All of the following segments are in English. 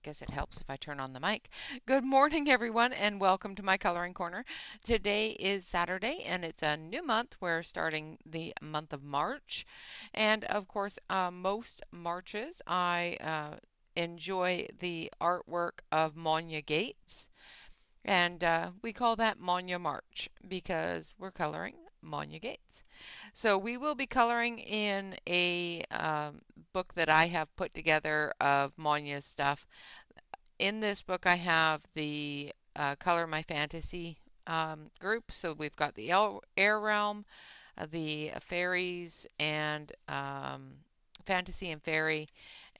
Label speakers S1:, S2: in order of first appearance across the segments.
S1: guess it helps if I turn on the mic. Good morning, everyone, and welcome to my coloring corner. Today is Saturday, and it's a new month. We're starting the month of March. And of course, most Marches, I enjoy the artwork of Monja Gates. And we call that Monja March because we're coloring Monja Gates. So we will be coloring in a book that I have put together of Monja's stuff. In this book, I have the Color My Fantasy group. So we've got the Air Realm, the Fairies, and Fantasy and Fairy,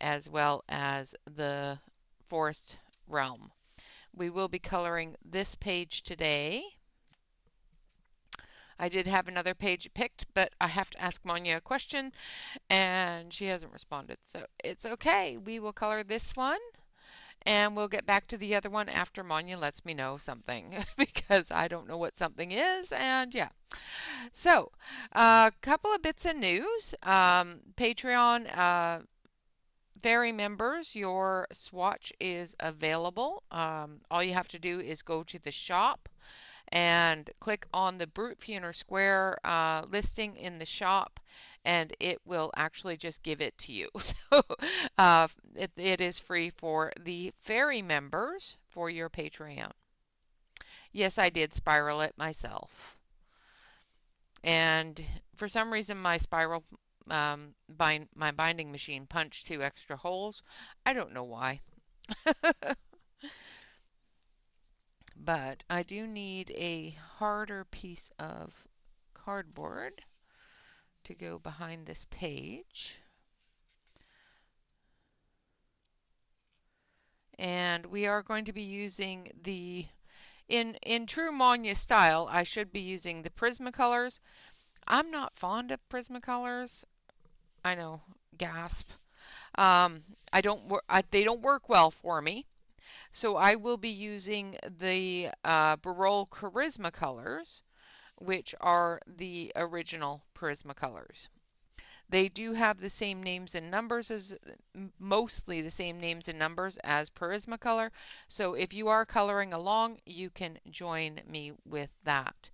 S1: as well as the Forest Realm. We will be coloring this page today. I did have another page picked, but I have to ask Monja a question, and she hasn't responded. So it's okay. We will color this one, and we'll get back to the other one after Monja lets me know something, because I don't know what something is, and yeah. So a couple of bits of news. Patreon Fairy members, your swatch is available. All you have to do is go to the shop and click on the Brute Funer Square listing in the shop, and it will actually just give it to you. So it is free for the fairy members for your Patreon. Yes, I did spiral it myself. And for some reason, my spiral my binding machine punched 2 extra holes. I don't know why. But I do need a harder piece of cardboard to go behind this page. And we are going to be using the, in true Monja style, I should be using the Prismacolors. I'm not fond of Prismacolors. I know, gasp. I don't they don't work well for me. So I will be using the Barol Charisma colors, which are the original Prismacolors. They do have the same names and numbers as, mostly the same names and numbers as Prismacolor. So if you are coloring along, you can join me with that.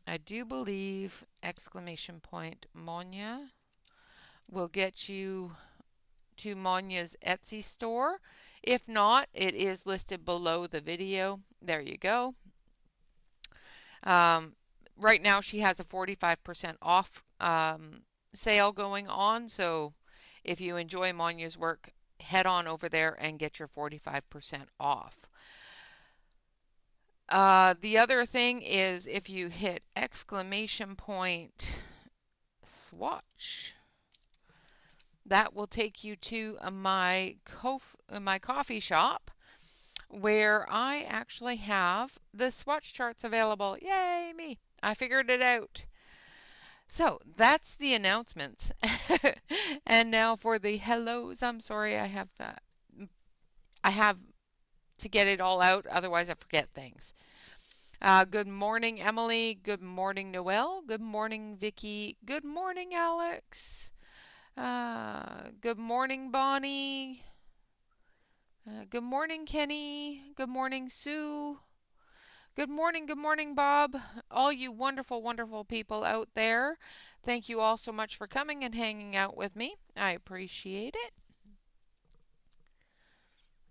S1: I do believe exclamation point Monja will get you to Monja's Etsy store. If not, it is listed below the video. There you go. Right now she has a 45% off sale going on, so if you enjoy Monja's work, head on over there and get your 45% off. The other thing is if you hit exclamation point swatch, that will take you to my coffee shop, where I actually have the swatch charts available. Yay, me! I figured it out. So that's the announcements. And now for the hellos. I'm sorry, I have to get it all out, otherwise I forget things. Good morning, Emily. Good morning, Noelle. Good morning, Vicky. Good morning, Alex. Good morning, Bonnie. Good morning, Kenny. Good morning, Sue. Good morning, Bob. All you wonderful, wonderful people out there. Thank you all so much for coming and hanging out with me. I appreciate it.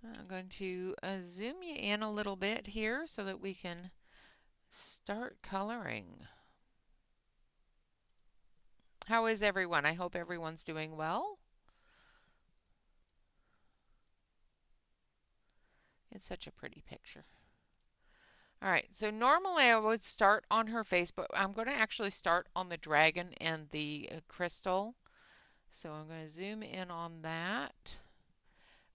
S1: I'm going to zoom you in a little bit here so that we can start coloring. How is everyone? I hope everyone's doing well. It's such a pretty picture. All right, so normally I would start on her face, but I'm going to actually start on the dragon and the crystal. So I'm going to zoom in on that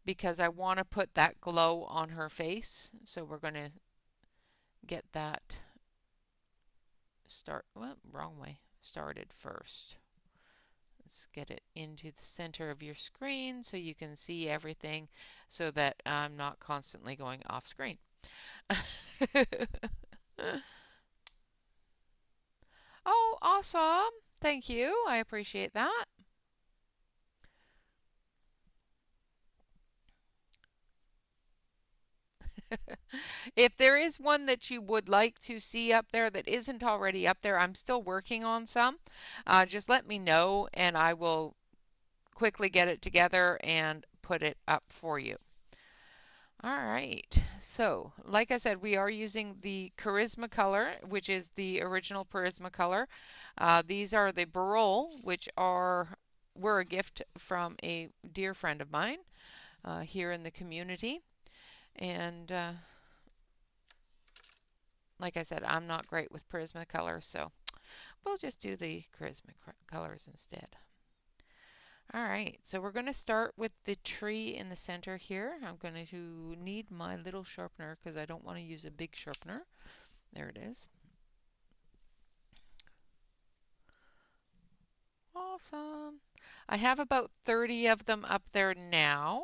S1: because I want to put that glow on her face. So we're going to get that wrong way, started first. Let's get it into the center of your screen so you can see everything so that I'm not constantly going off screen. Oh, awesome. Thank you. I appreciate that. If there is one that you would like to see up there that isn't already up there, I'm still working on some. Just let me know and I will quickly get it together and put it up for you. All right. So, like I said, we are using the Charisma color, which is the original Charisma color. These are the Barol, which were a gift from a dear friend of mine here in the community. And like I said, I'm not great with Prisma colors, so we'll just do the Charisma colors instead. All right, so we're going to start with the tree in the center here. I'm going to need my little sharpener because I don't want to use a big sharpener. There it is. Awesome. I have about 30 of them up there now,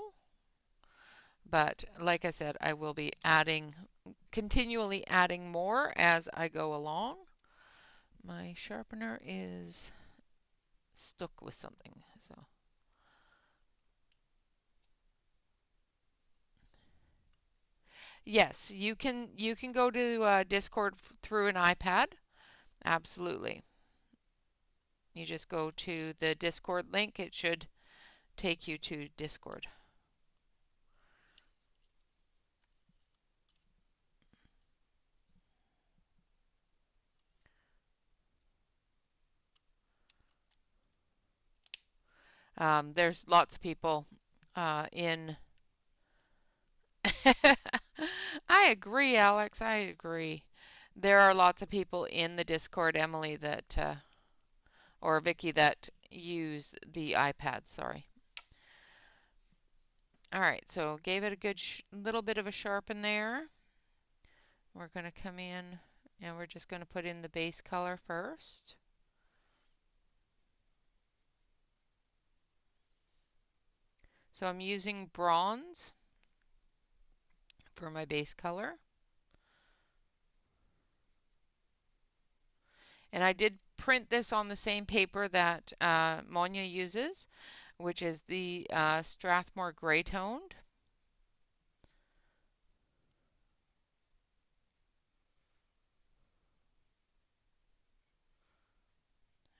S1: but like I said, I will be continually adding more as I go along. My sharpener is stuck with something, so. Yes, you can go to Discord through an iPad. Absolutely. You just go to the Discord link. It should take you to Discord. There's lots of people in. I agree, Alex. I agree. There are lots of people in the Discord, Emily, or Vicky, that use the iPad. Sorry. All right, so gave it a good little bit of a sharpen there. We're going to come in and we're just going to put in the base color first. So I'm using bronze for my base color. And I did print this on the same paper that Monja uses, which is the Strathmore Gray Toned.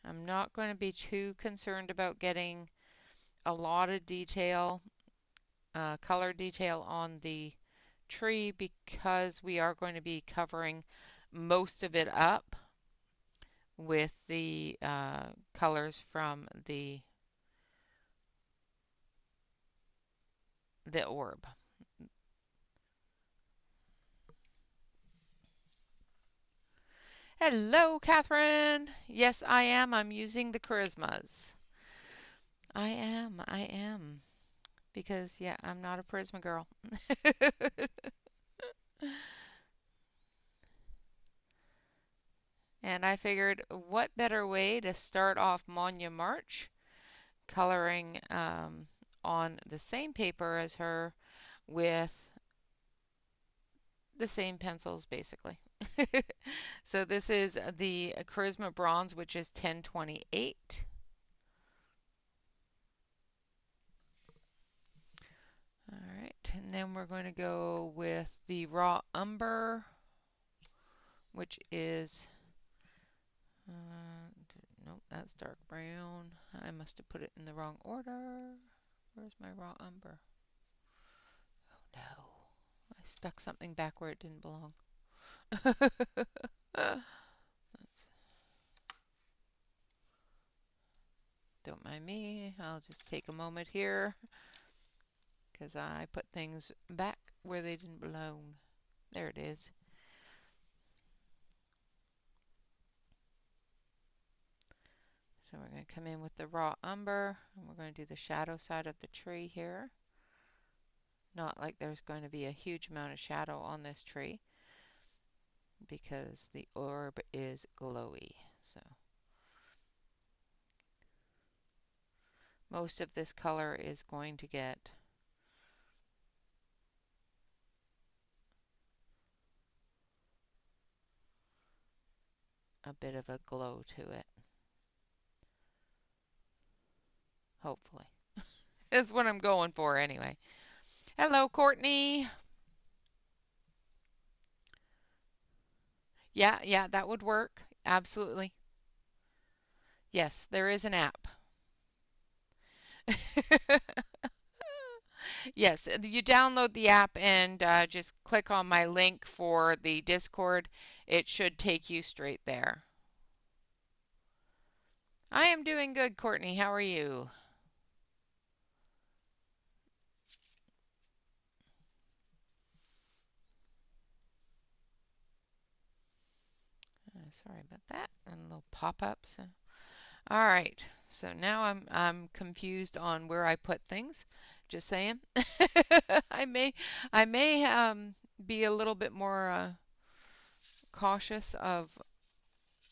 S1: I'm not going to be too concerned about getting a lot of detail, color detail on the tree because we are going to be covering most of it up with the colors from the orb. Hello, Catherine. Yes, I am. I'm using the charismas. I am. Because, yeah, I'm not a Prisma girl. And I figured what better way to start off Monja March coloring on the same paper as her with the same pencils basically. So this is the Charisma Bronze, which is 1028. All right, and then we're going to go with the Raw Umber, which is, nope, that's dark brown. I must have put it in the wrong order. Where's my Raw Umber? Oh no, I stuck something back where it didn't belong. Don't mind me, I'll just take a moment here because I put things back where they didn't belong. There it is. So we're going to come in with the raw umber and we're going to do the shadow side of the tree here. Not like there's going to be a huge amount of shadow on this tree because the orb is glowy. So most of this color is going to get a bit of a glow to it. Hopefully. That's what I'm going for anyway. Hello, Courtney. Yeah, yeah, that would work. Absolutely. Yes, there is an app. Yes, you download the app and just click on my link for the Discord. It should take you straight there. I am doing good, Courtney. How are you? Sorry about that. And little pop-ups. All right. So now I'm confused on where I put things. Just saying. I may I may be a little bit more cautious of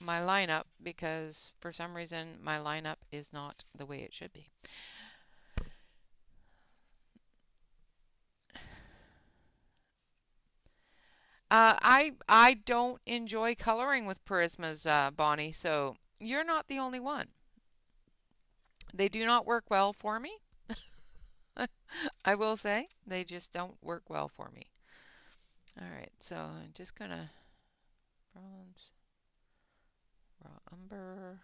S1: my lineup because for some reason my lineup is not the way it should be. I don't enjoy coloring with Prismas, Bonnie, so you're not the only one. They do not work well for me. I will say they just don't work well for me. All right, so I'm just gonna bronze, raw umber.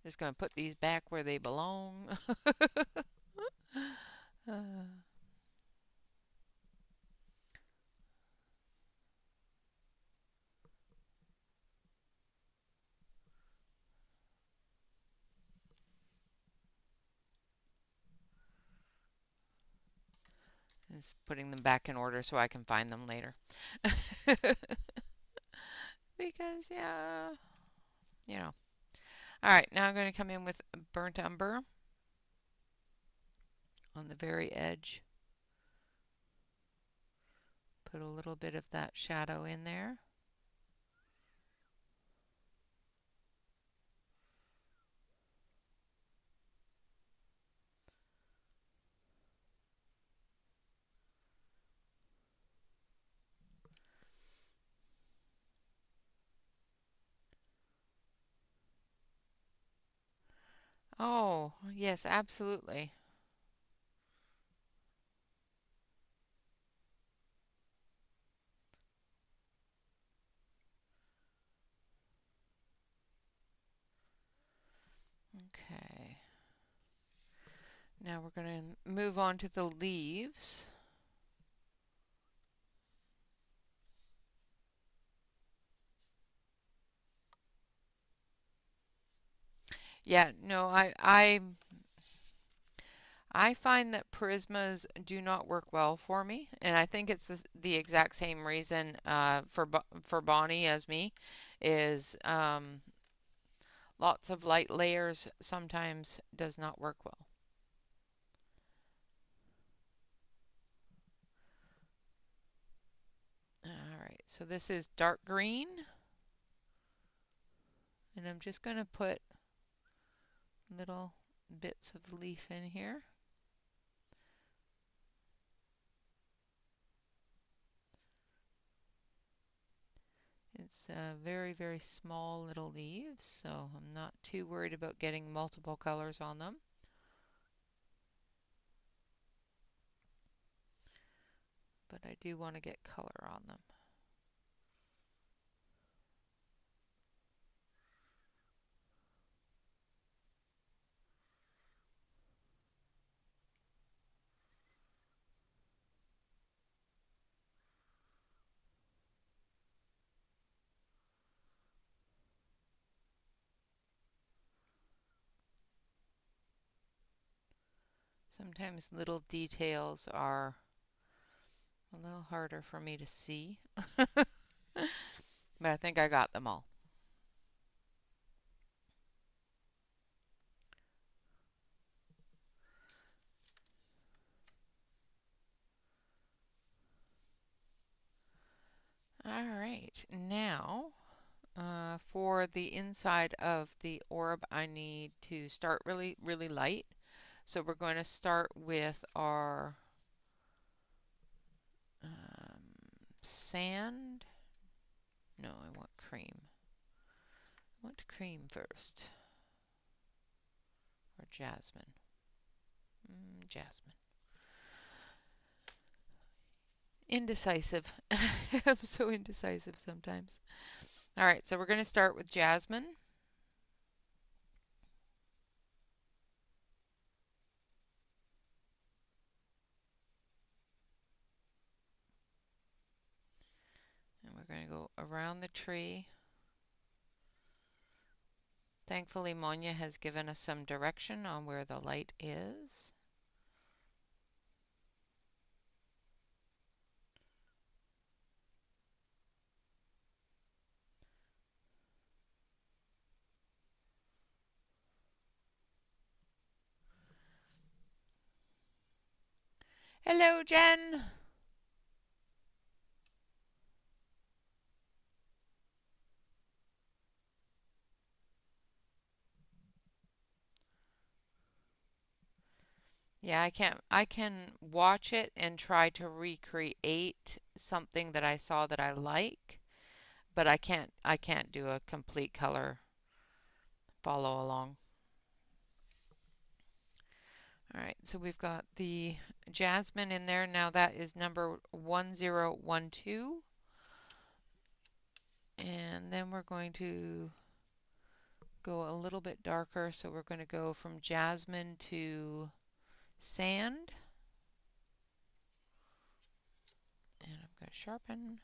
S1: Just gonna put these back where they belong. Just putting them back in order so I can find them later. Because yeah, you know. All right, now I'm going to come in with burnt umber on the very edge. Put a little bit of that shadow in there. Oh, yes, absolutely. Okay. Now we're going to move on to the leaves. Yeah, no, I find that prismas do not work well for me, and I think it's the exact same reason for Bonnie as me is lots of light layers sometimes does not work well. All right, so this is dark green, and I'm just going to put little bits of leaf in here. It's very, very small little leaves, so I'm not too worried about getting multiple colors on them. But I do want to get color on them. Sometimes little details are a little harder for me to see, but I think I got them all. All right, now for the inside of the orb, I need to start really, really light. So we're going to start with our sand. No, I want cream. I want cream first. Or jasmine. Jasmine. Indecisive. I'm so indecisive sometimes. All right, so we're going to start with jasmine. And we're going to go around the tree. Thankfully, Monja has given us some direction on where the light is. Hello, Jen. Yeah, I can watch it and try to recreate something that I saw that I like, but I can't do a complete color follow along. All right, so we've got the jasmine in there. Now that is number 1012. And then we're going to go a little bit darker. So we're going to go from jasmine to sand. And I'm going to sharpen.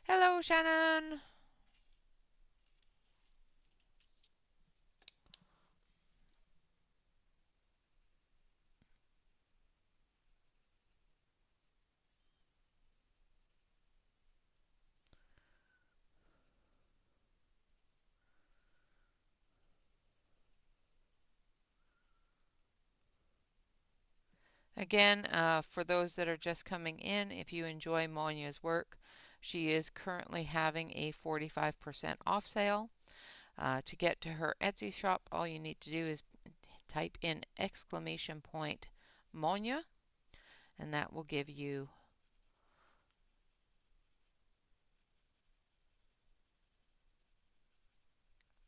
S1: Hello, Shannon. Again, for those that are just coming in, if you enjoy Monja's work, she is currently having a 45% off sale. To get to her Etsy shop, all you need to do is type in exclamation point Monja, and that will give you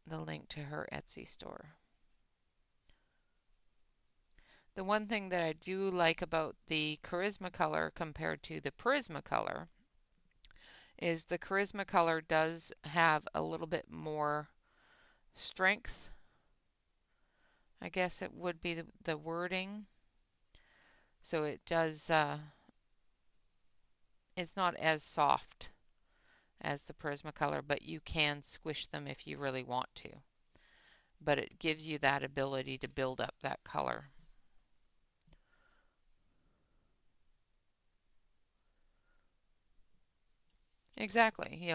S1: the link to her Etsy store. The one thing that I do like about the Charisma color compared to the Prisma color is the Charisma color does have a little bit more strength. I guess it would be the wording. So it does, it's not as soft as the Prismacolor, but you can squish them if you really want to. But it gives you that ability to build up that color. Exactly.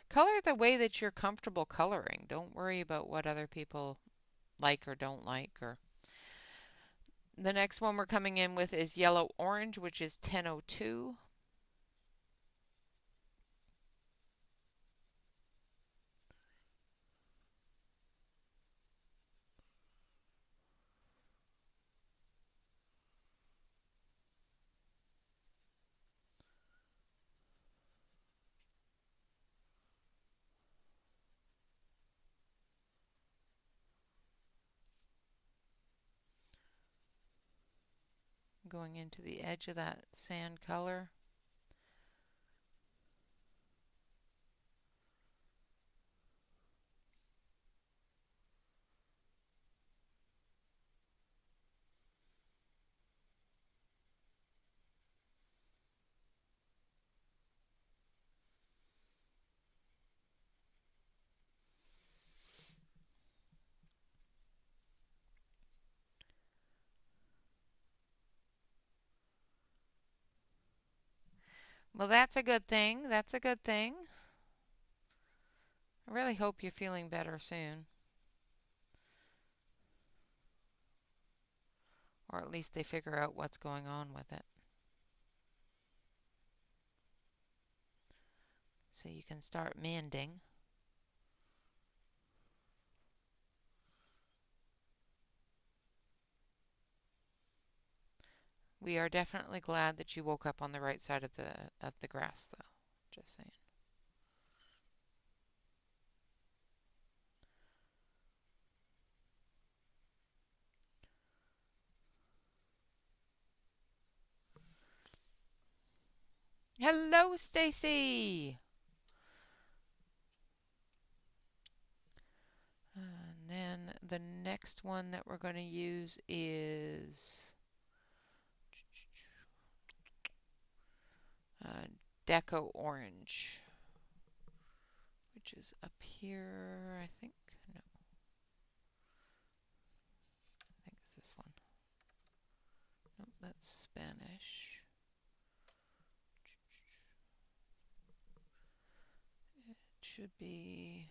S1: Color the way that you're comfortable coloring. Don't worry about what other people like or don't like. Or the next one we're coming in with is yellow orange, which is 1002. Going into the edge of that sand color. Well, that's a good thing. That's a good thing. I really hope you're feeling better soon. Or at least they figure out what's going on with it. So you can start mending. We are definitely glad that you woke up on the right side of the grass though. Just saying. Hello, Stacy. And then the next one that we're going to use is uh, Deco Orange, which is up here, I think. No, I think it's this one. Nope, that's Spanish. It should be.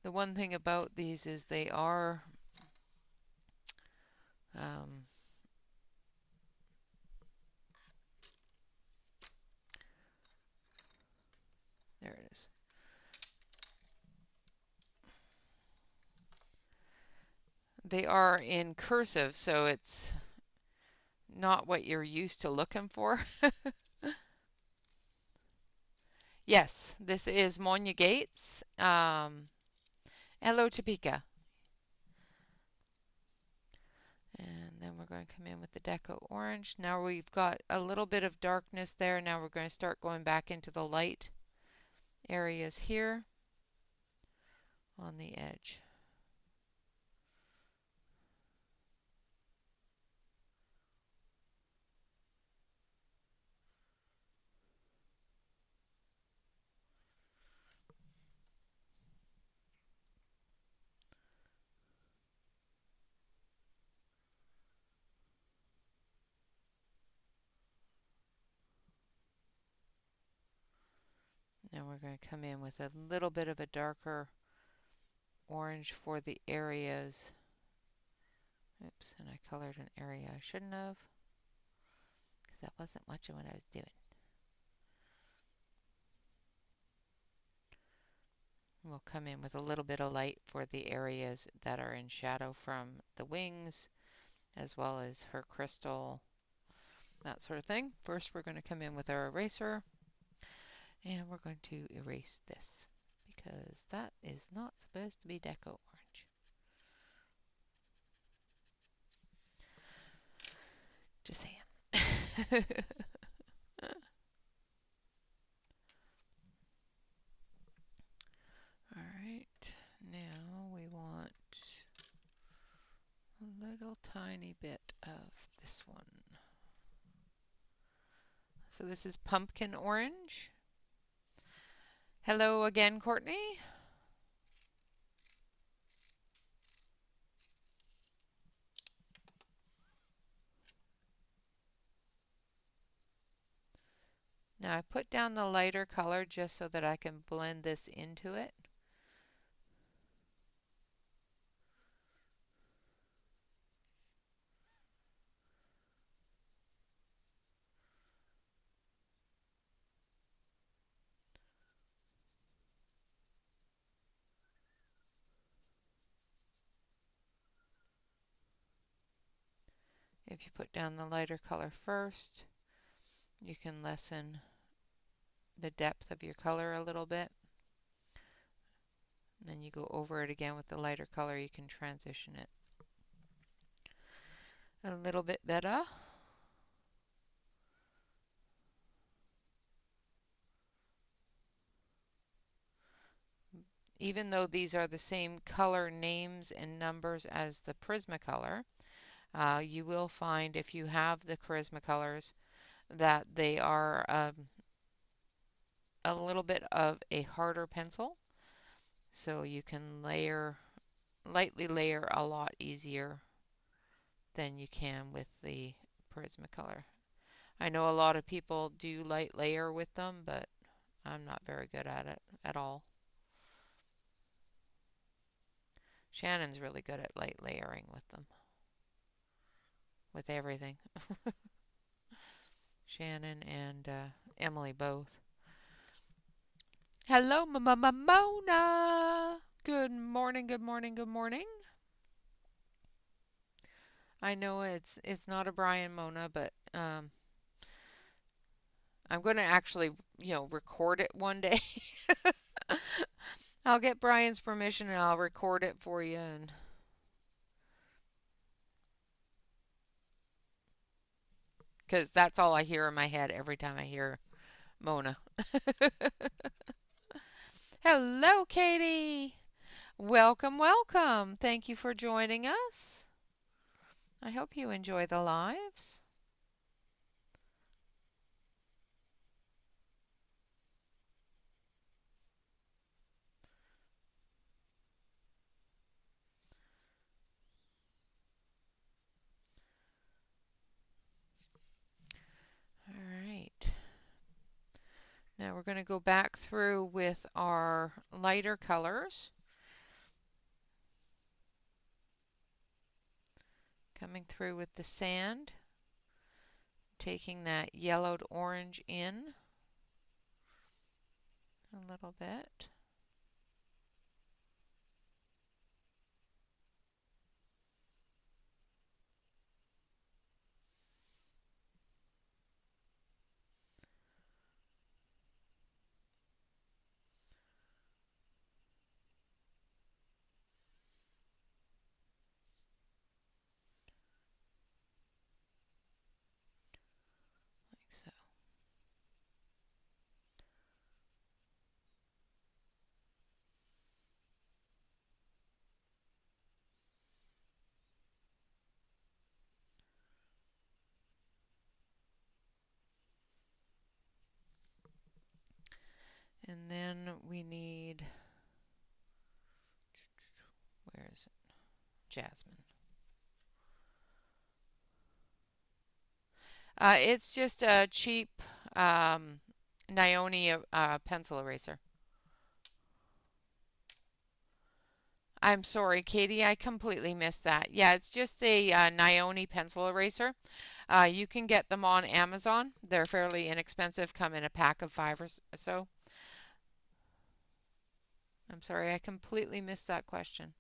S1: The one thing about these is they are um, there it is. They are in cursive, so it's not what you're used to looking for. Yes, this is Monja Gates. Hello, Topeka. And then we're going to come in with the Deco Orange. Now we've got a little bit of darkness there. Now we're going to start going back into the light areas here on the edge. Now we're going to come in with a little bit of a darker orange for the areas. Oops, and I colored an area I shouldn't have, because that wasn't much of what I was doing. We'll come in with a little bit of light for the areas that are in shadow from the wings, as well as her crystal, that sort of thing. First, we're going to come in with our eraser, and we're going to erase this, because that is not supposed to be Deco Orange. Just saying. All right, now we want a little tiny bit of this one. So this is pumpkin orange. Hello again, Courtney. Now I put down the lighter color just so that I can blend this into it. If you put down the lighter color first, you can lessen the depth of your color a little bit. And then you go over it again with the lighter color, you can transition it a little bit better. Even though these are the same color names and numbers as the Prismacolor, you will find if you have the Prismacolors that they are a little bit of a harder pencil. So you can lightly layer a lot easier than you can with the Prismacolor. I know a lot of people do light layer with them, but I'm not very good at it at all. Shannon's really good at light layering with them, with everything. Shannon and Emily both. Hello, Mona. Good morning, good morning, good morning. I know it's not a Brian Mona, but I'm going to actually, record it one day I'll get Brian's permission and I'll record it for you. And because that's all I hear in my head every time I hear Mona. Hello, Katie. Welcome, welcome. Thank you for joining us. I hope you enjoy the lives. All right. Now we're going to go back through with our lighter colors. Coming through with the sand. Taking that yellowed orange in a little bit. Like so. And then we need, where is it? Jasmine. It's just a cheap Nione pencil eraser. I'm sorry, Katie, I completely missed that. Yeah, it's just a Nione pencil eraser. You can get them on Amazon. They're fairly inexpensive, come in a pack of 5 or so. I'm sorry, I completely missed that question.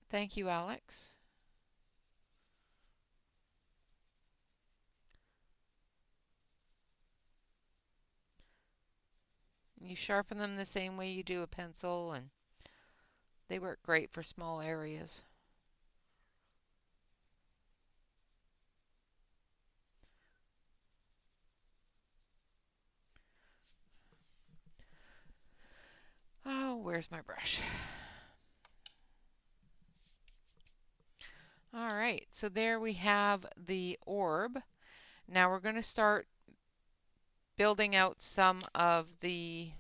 S1: Thank you, Alex. You sharpen them the same way you do a pencil, and they work great for small areas. Oh, where's my brush? All right, so there we have the orb. Now we're going to start building out some of the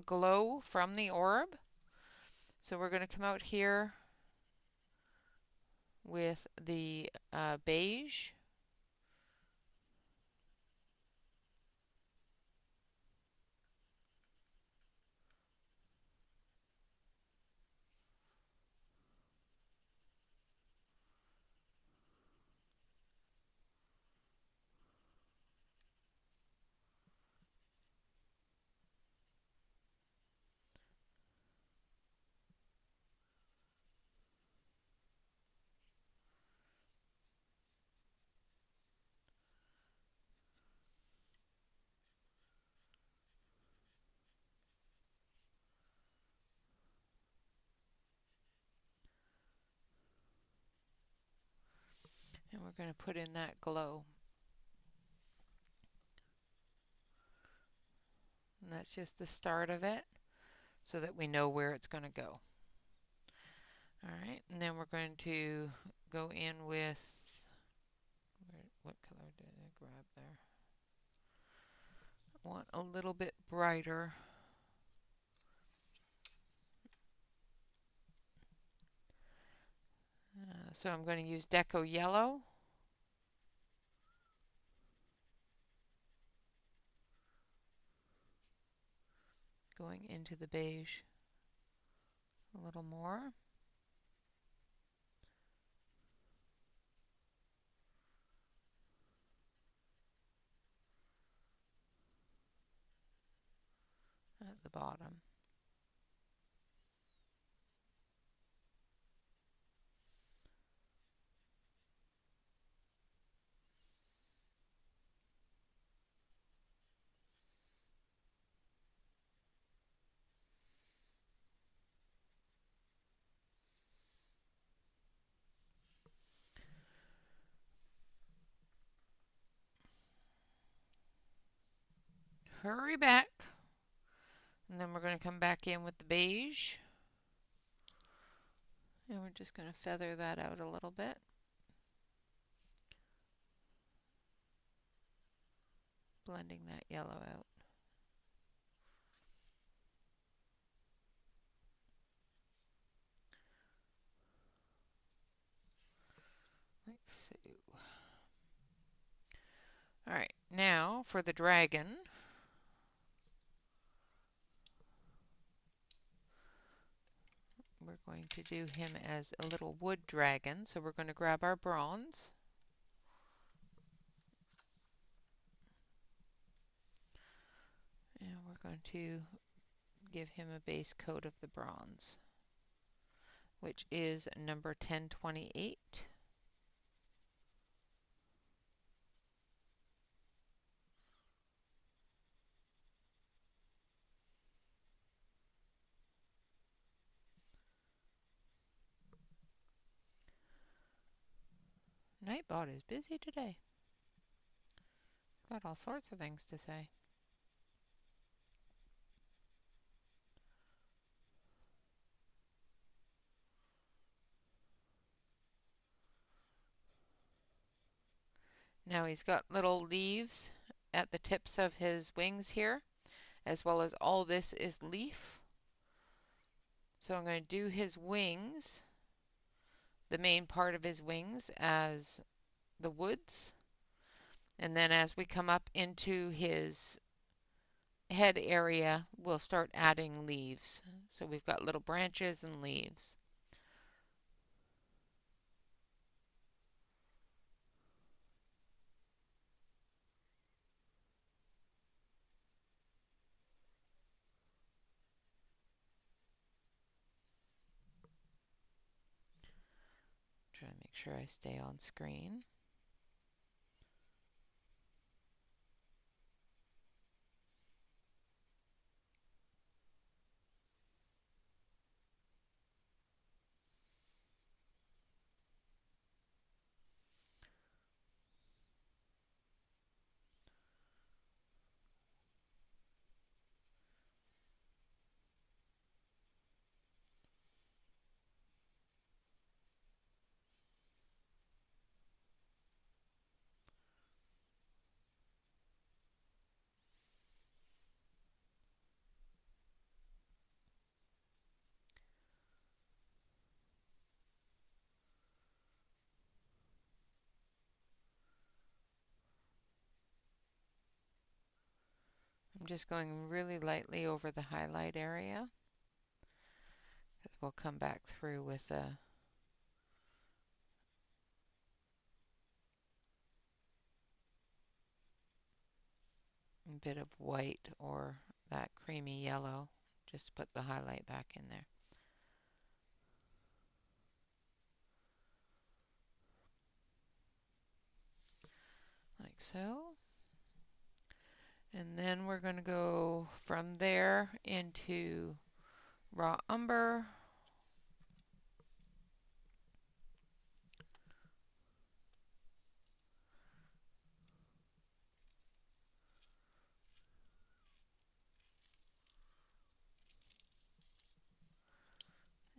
S1: glow from the orb. So we're going to come out here with the beige. And we're going to put in that glow. And that's just the start of it so that we know where it's going to go. All right, and then we're going to go in with, what color did I grab there? I want a little bit brighter. So I'm going to use Deco Yellow. Going into the beige a little more. At the bottom. hurry back. And then we're going to come back in with the beige. And we're just going to feather that out a little bit. Blending that yellow out. Like so. All right, now for the dragon. We're going to do him as a little wood dragon. So we're going to grab our bronze. And we're going to give him a base coat of the bronze, which is number 1028. Nightbot is busy today. Got all sorts of things to say. Now he's got little leaves at the tips of his wings here, as well as all this is leaf. So I'm going to do his wings, the main part of his wings, as the woods. And then as we come up into his head area, we'll start adding leaves. So we've got little branches and leaves. Try to make sure I stay on screen. I'm just going really lightly over the highlight area, because we'll come back through with a bit of white or that creamy yellow, just to put the highlight back in there. Like so. And then we're going to go from there into raw umber.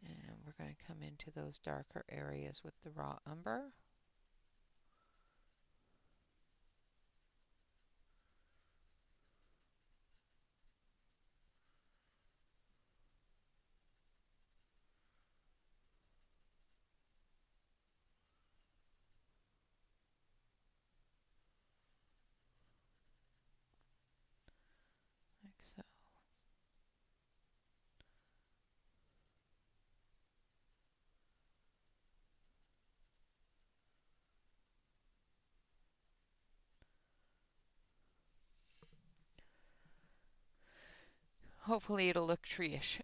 S1: And we're going to come into those darker areas with the raw umber. Like so. Hopefully it'll look tree-ish.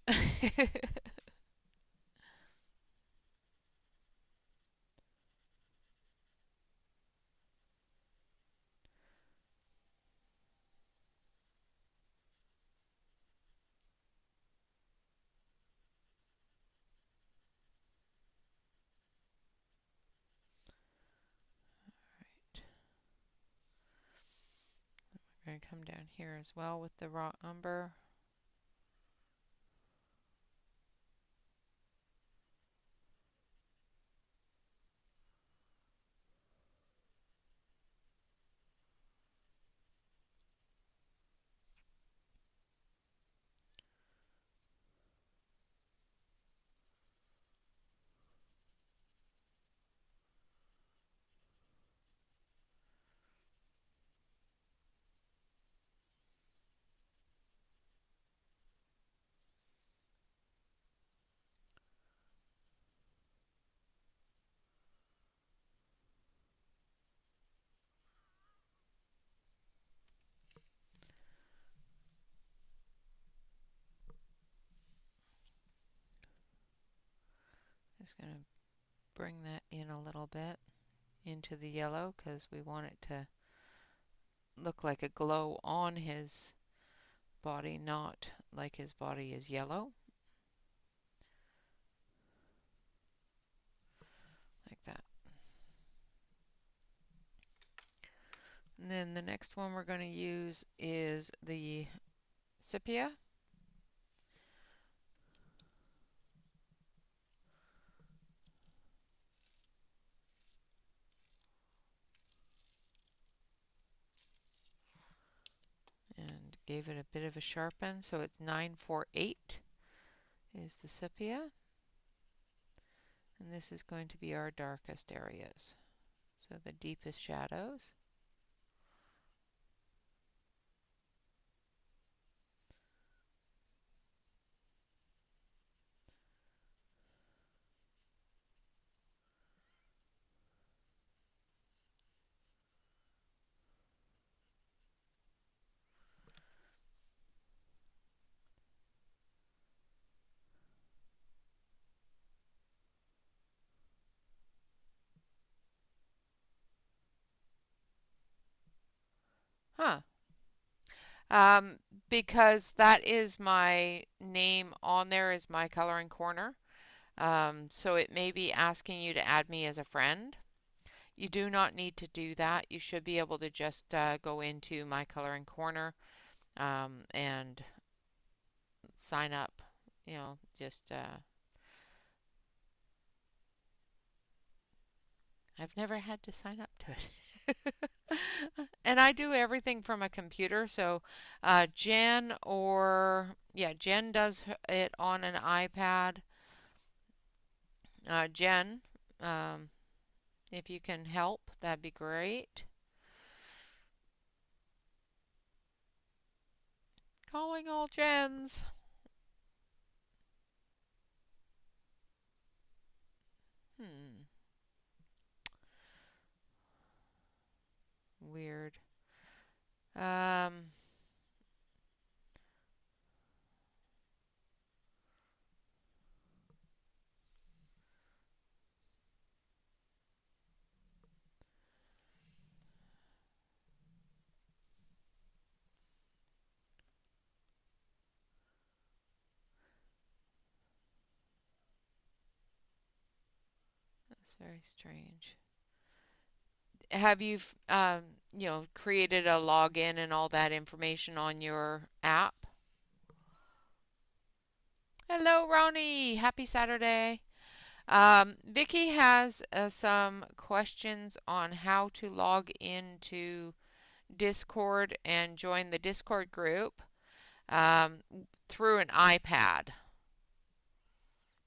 S1: We're going to come down here as well with the raw umber. Just going to bring that in a little bit into the yellow because we want it to look like a glow on his body, not like his body is yellow. Like that. And then the next one we're going to use is the sepia. And gave it a bit of a sharpen, so it's 948 is the sepia. And this is going to be our darkest areas, so the deepest shadows. Huh. Um, because that is my name on there is my coloring corner. So it may be asking you to add me as a friend. You do not need to do that. You should be able to just go into my coloring corner and sign up. You know, just I've never had to sign up to it. And I do everything from a computer. So Jen Jen does it on an iPad. Jen, um, if you can help, that'd be great. Calling all Jens. Hmm, weird. Um, that's very strange. Have you, created a login and all that information on your app? Hello, Ronnie. Happy Saturday. Vicky has some questions on how to log into Discord and join the Discord group um, through an iPad.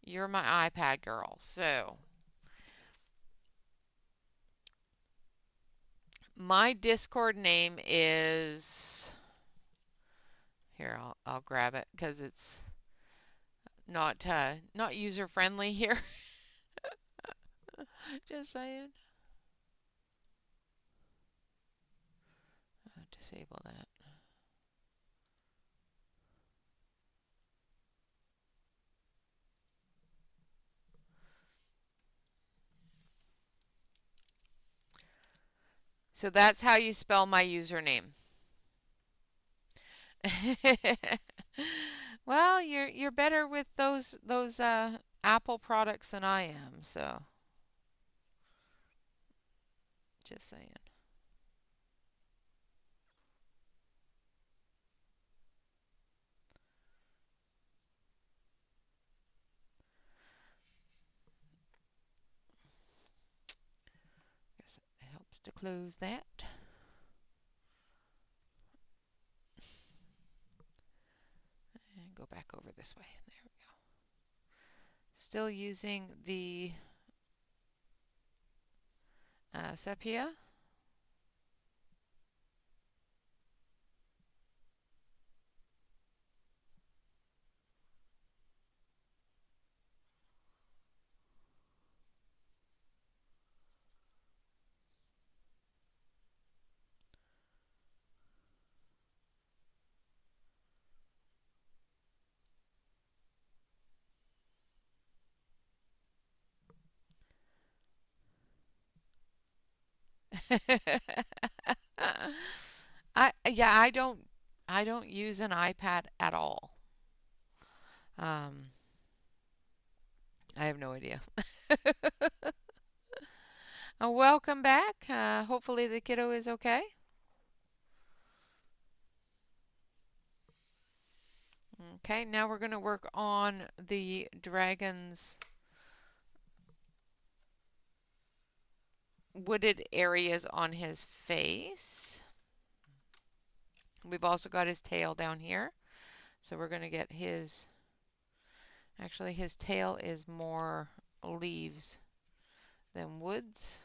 S1: You're my iPad girl. So my Discord name is here. I'll grab it because it's not user friendly here. Just saying. Disable that. So that's how you spell my username. Well, you're better with those Apple products than I am, so just saying. to close that. And go back over this way. There we go. Still using the sepia. I don't use an iPad at all. Um, I have no idea. Welcome back. Hopefully the kiddo is okay. Okay, now we're going to work on the dragon's wooded areas on his face. We've also got his tail down here. So we're going to get his, actually his tail is more leaves than woods.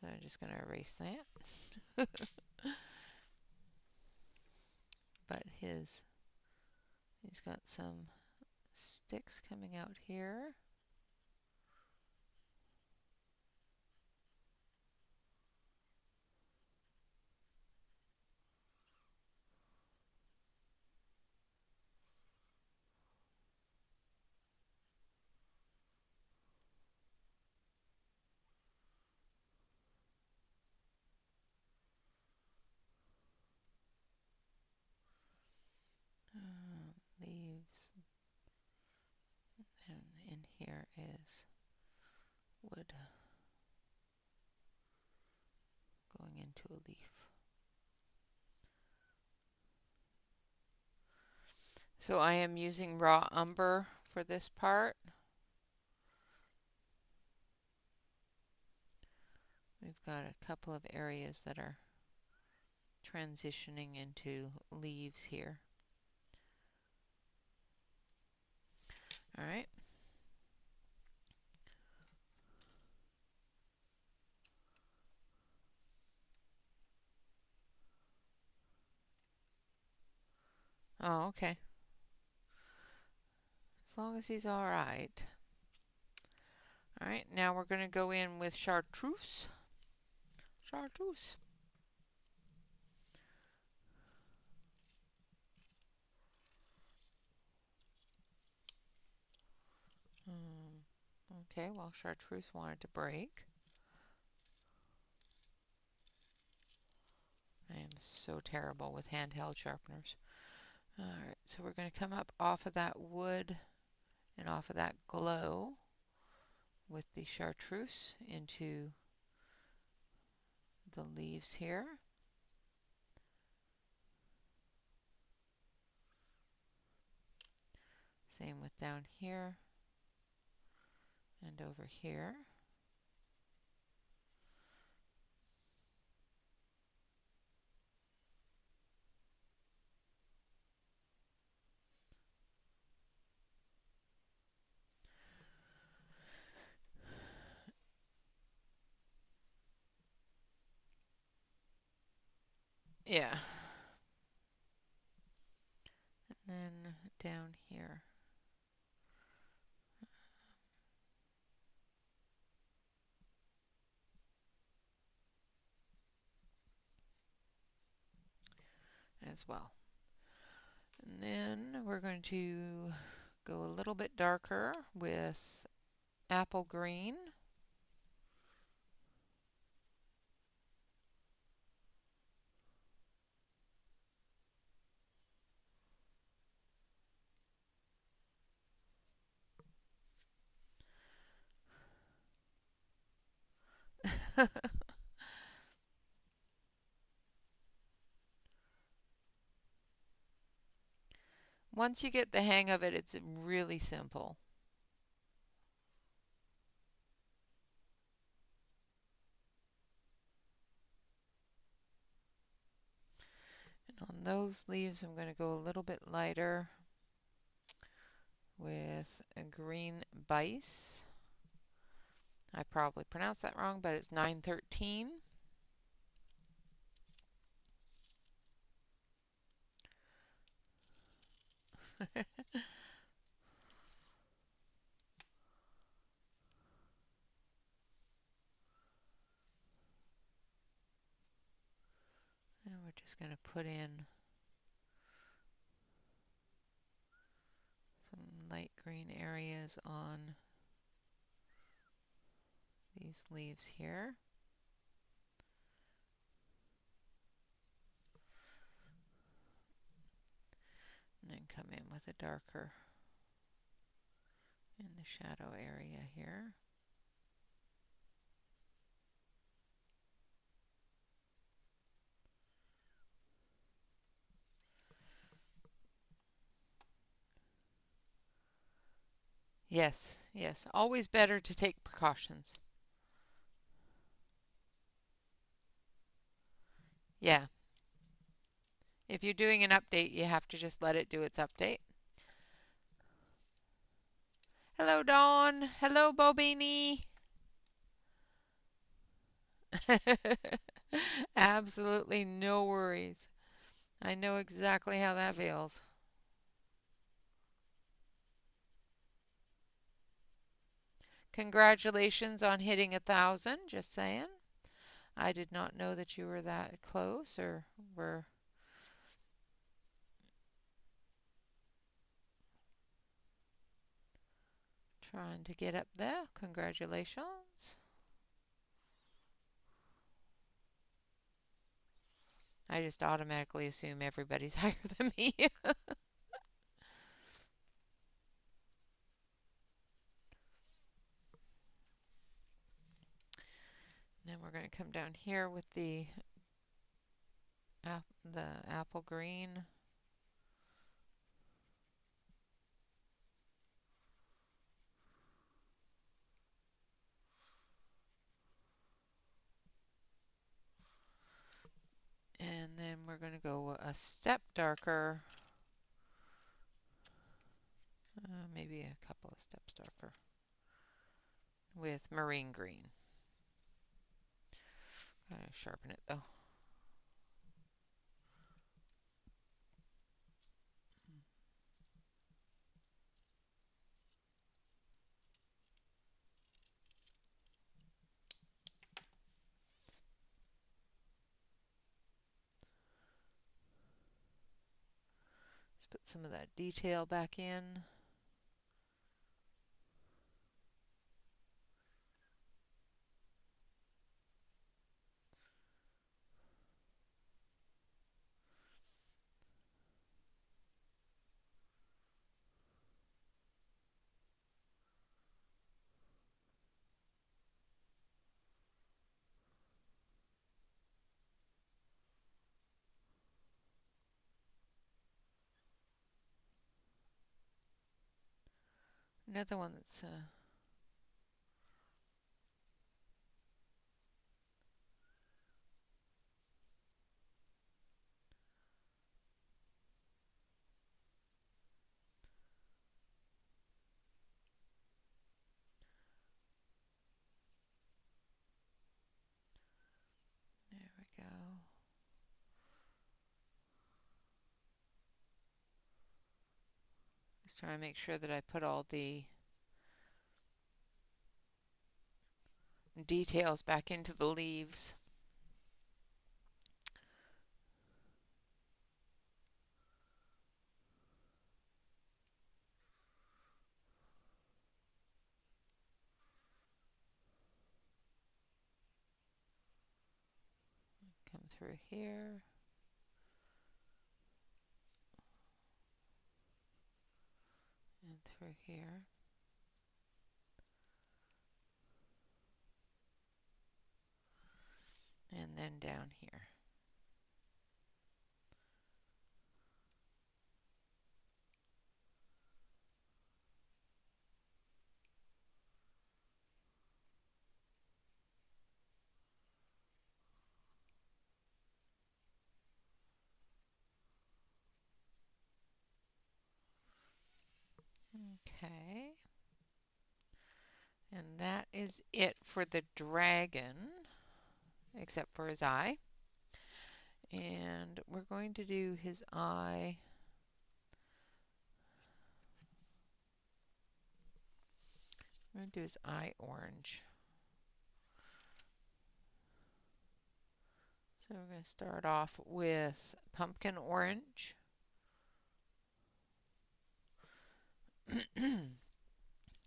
S1: So I'm just going to erase that. But he's got some sticks coming out here. Leaves, and in here is wood going into a leaf. So I am using raw umber for this part. We've got a couple of areas that are transitioning into leaves here. All right. Oh, okay. As long as he's all right. All right, now we're going to go in with chartreuse. Chartreuse. Okay, well, chartreuse wanted to break. I am so terrible with handheld sharpeners. All right, so we're going to come up off of that wood and off of that glow with the chartreuse into the leaves here. Same with down here and over here. Yeah. And then down here. As well. And then we're going to go a little bit darker with apple green. Once you get the hang of it, it's really simple. those leaves I'm going to go a little bit lighter with a green bice. I probably pronounced that wrong, but it's 913. And we're just going to put in some light green areas on these leaves here. And then come in with a darker in the shadow area here. Yes, yes, always better to take precautions. Yeah, if you're doing an update, you have to just let it do its update. Hello, Dawn. Hello, Bobini. Absolutely no worries. I know exactly how that feels. Congratulations on hitting 1,000, just saying. I did not know that you were that close or were trying to get up there. Congratulations. I just automatically assume everybody's higher than me. Then we're going to come down here with the apple green. And then we're going to go a step darker, maybe a couple of steps darker, with marine green. Gotta sharpen it though. Let's put some of that detail back in. Another one that's there we go. Just trying to make sure that I put all the details back into the leaves. Come through here. And through here. And then down here. Okay. And that is it for the dragon, except for his eye. And we're going to do his eye. I'm going to do his eye orange. So we're going to start off with pumpkin orange.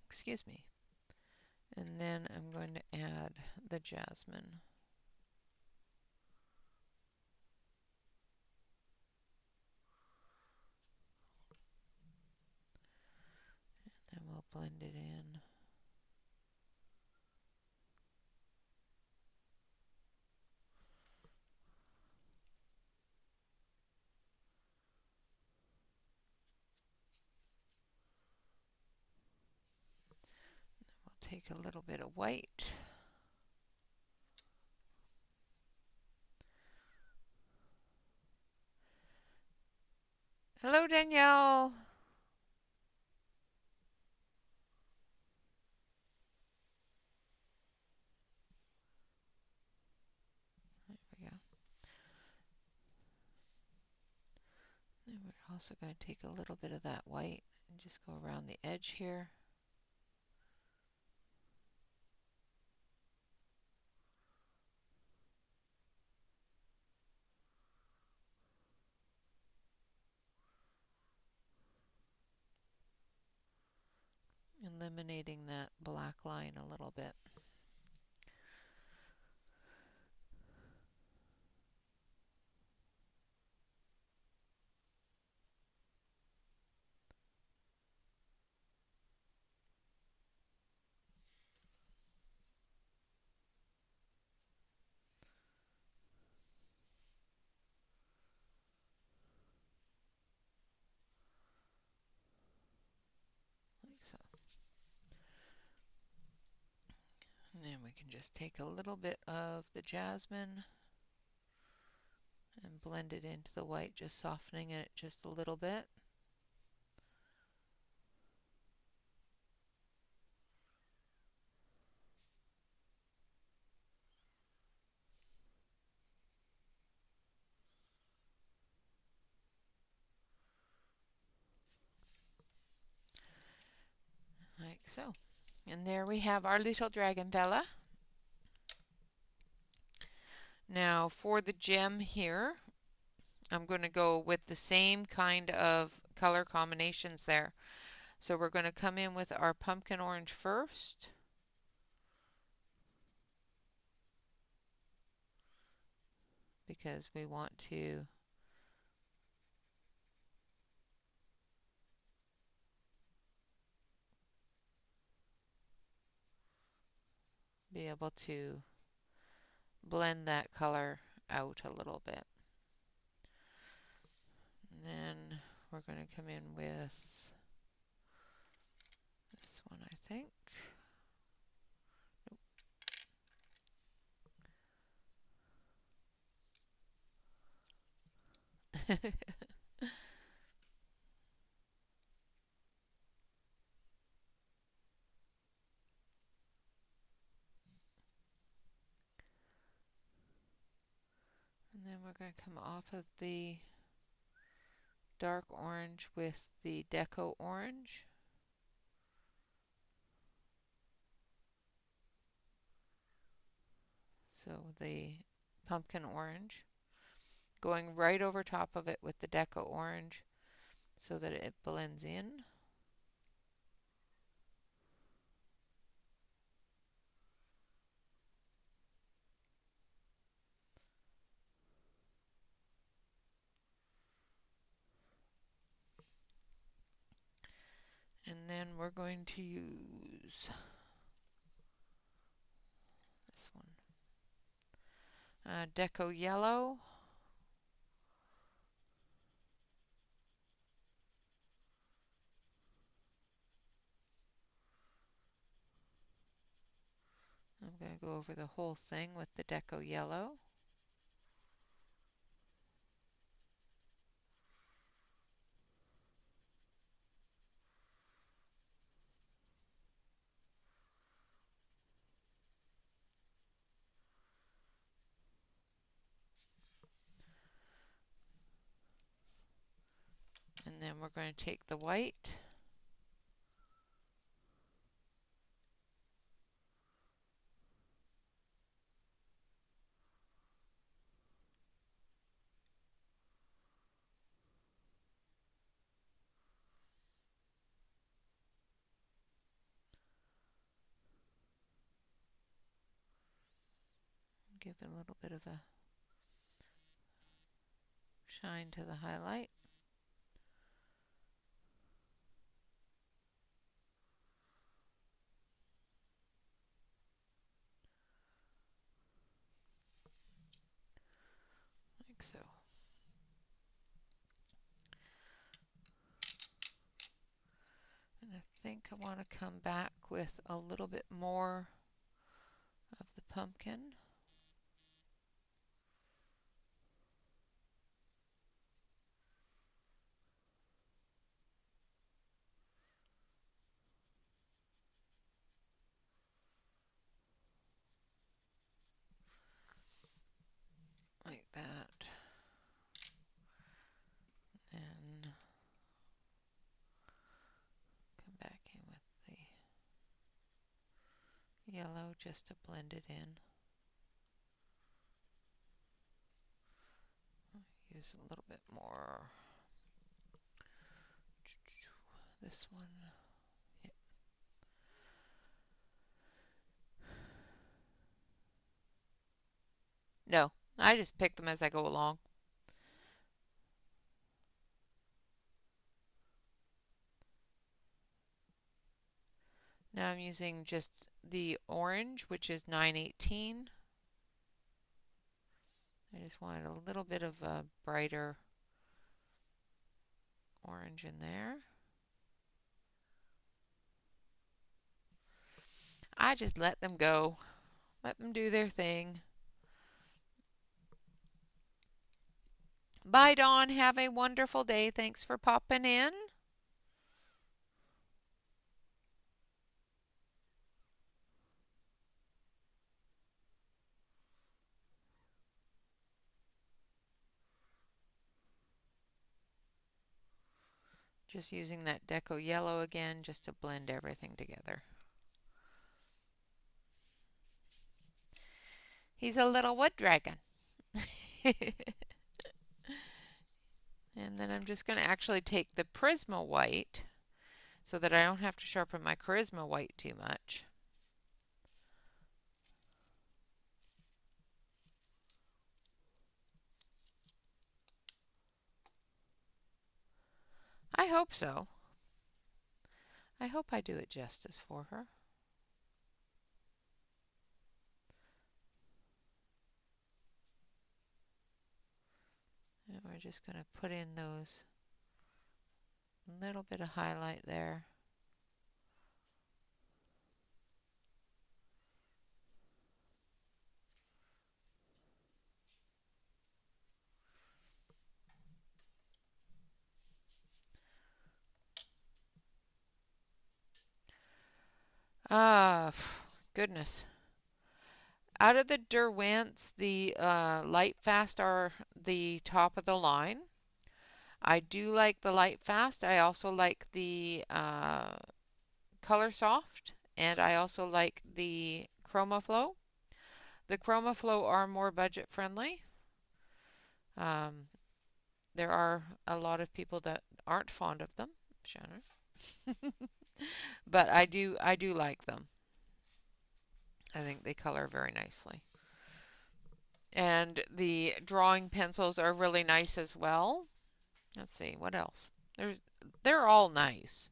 S1: Excuse me. And then I'm going to add the jasmine. And we'll blend it in. We'll take a little bit of white. Hello, Danielle. There we go. Then we're also going to take a little bit of that white and just go around the edge here. Eliminating that black line a little bit. Like so. And then we can just take a little bit of the jasmine and blend it into the white, just softening it just a little bit. Like so. And there we have our little dragon fella. Now for the gem here, I'm going to go with the same kind of color combinations there. So we're going to come in with our pumpkin orange first. Because we want to be able to blend that color out a little bit. And then we're going to come in with this one, I think. Nope. And then we're going to come off of the dark orange with the deco orange. So the pumpkin orange, going right over top of it with the deco orange so that it blends in. And then we're going to use this one, deco yellow. I'm going to go over the whole thing with the deco yellow. And we're going to take the white. Give it a little bit of a shine to the highlight. Like so. And I think I want to come back with a little bit more of the pumpkin. Like that. And come back in with the yellow just to blend it in. Use a little bit more. This one. Yeah. No, I just pick them as I go along. Now I'm using just the orange, which is 918. I just wanted a little bit of a brighter orange in there. I just let them go. Let them do their thing. Bye, Dawn. Have a wonderful day. Thanks for popping in. Just using that deco yellow again just to blend everything together. He's a little wood dragon. And then I'm just going to actually take the Prisma white so that I don't have to sharpen my Charisma white too much. I hope so. I hope I do it justice for her. And we're just going to put in those little bit of highlight there. Ah, goodness. Out of the Derwents, the Light Fast are the top of the line. I do like the Light Fast. I also like the Color Soft, and I also like the Chroma Flow. The Chroma Flow are more budget friendly. Um, there are a lot of people that aren't fond of them, Shannon. But I do like them. I think they color very nicely. And the drawing pencils are really nice as well. Let's see, what else? They're all nice.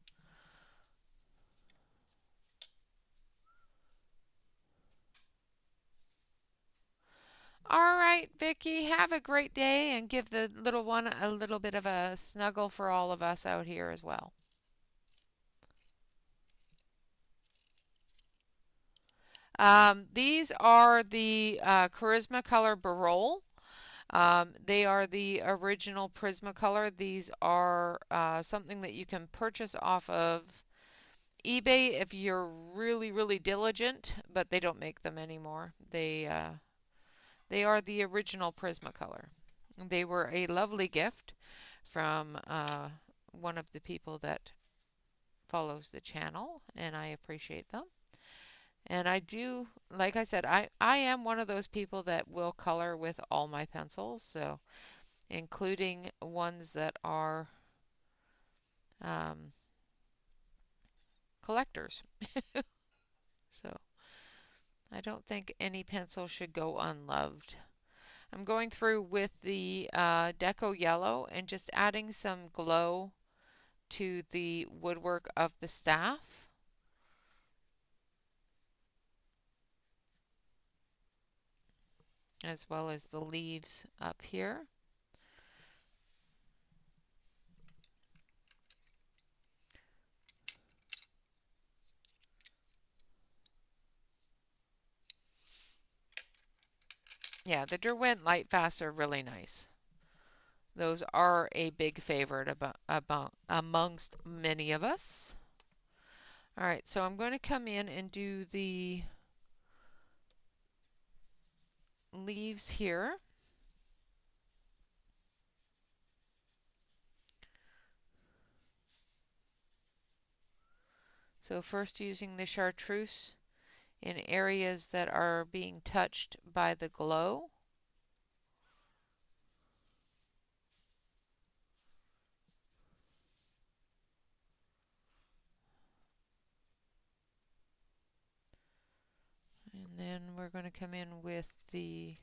S1: All right, Vicky, have a great day and give the little one a little bit of a snuggle for all of us out here as well. These are the Charisma Color Barol. They are the original Prismacolor. These are something that you can purchase off of eBay if you're really, really diligent, but they don't make them anymore. They are the original Prismacolor. They were a lovely gift from one of the people that follows the channel, and I appreciate them. And I do, like I said, I am one of those people that will color with all my pencils, so including ones that are um, collectors. So I don't think any pencil should go unloved. I'm going through with the Deco Yellow and just adding some glow to the woodwork of the staff, as well as the leaves up here. Yeah, the Derwent Light Fasts are really nice. Those are a big favorite amongst many of us. All right, so I'm going to come in and do the leaves here. So first using the chartreuse in areas that are being touched by the glow. And then we're going to come in with the,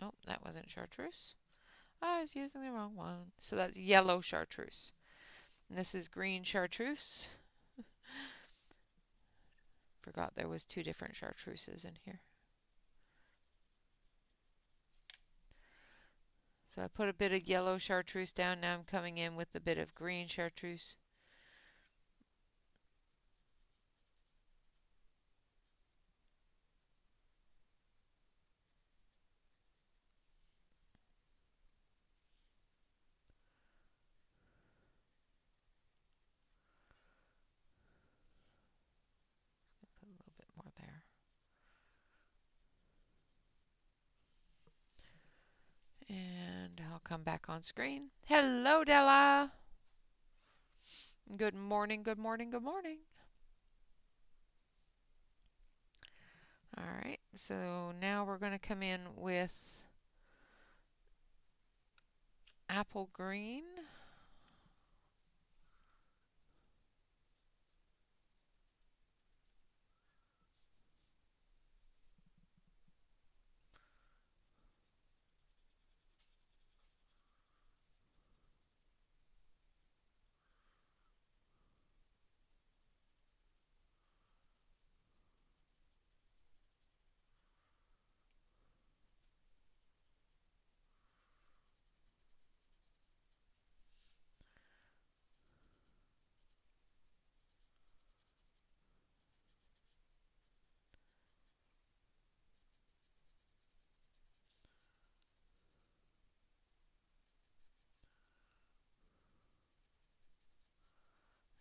S1: oh, that wasn't chartreuse. I was using the wrong one. So that's yellow chartreuse. And this is green chartreuse. Forgot there was two different chartreuses in here. So I put a bit of yellow chartreuse down. Now I'm coming in with a bit of green chartreuse. Put a little bit more there. And I'll come back on screen. Hello, Della. Good morning, good morning, good morning. All right, so now we're going to come in with apple green.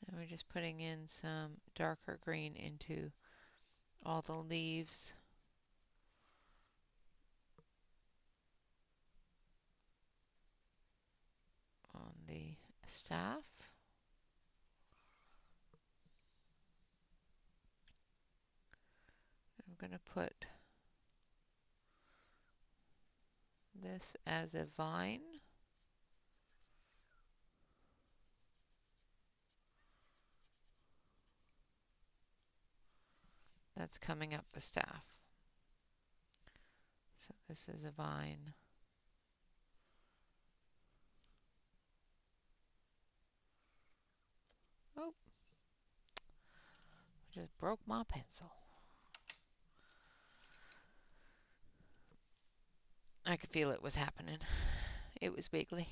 S1: And we're just putting in some darker green into all the leaves on the staff. I'm going to put this as a vine. That's coming up the staff. So this is a vine. Oh, just broke my pencil. I could feel it was happening. It was wiggly.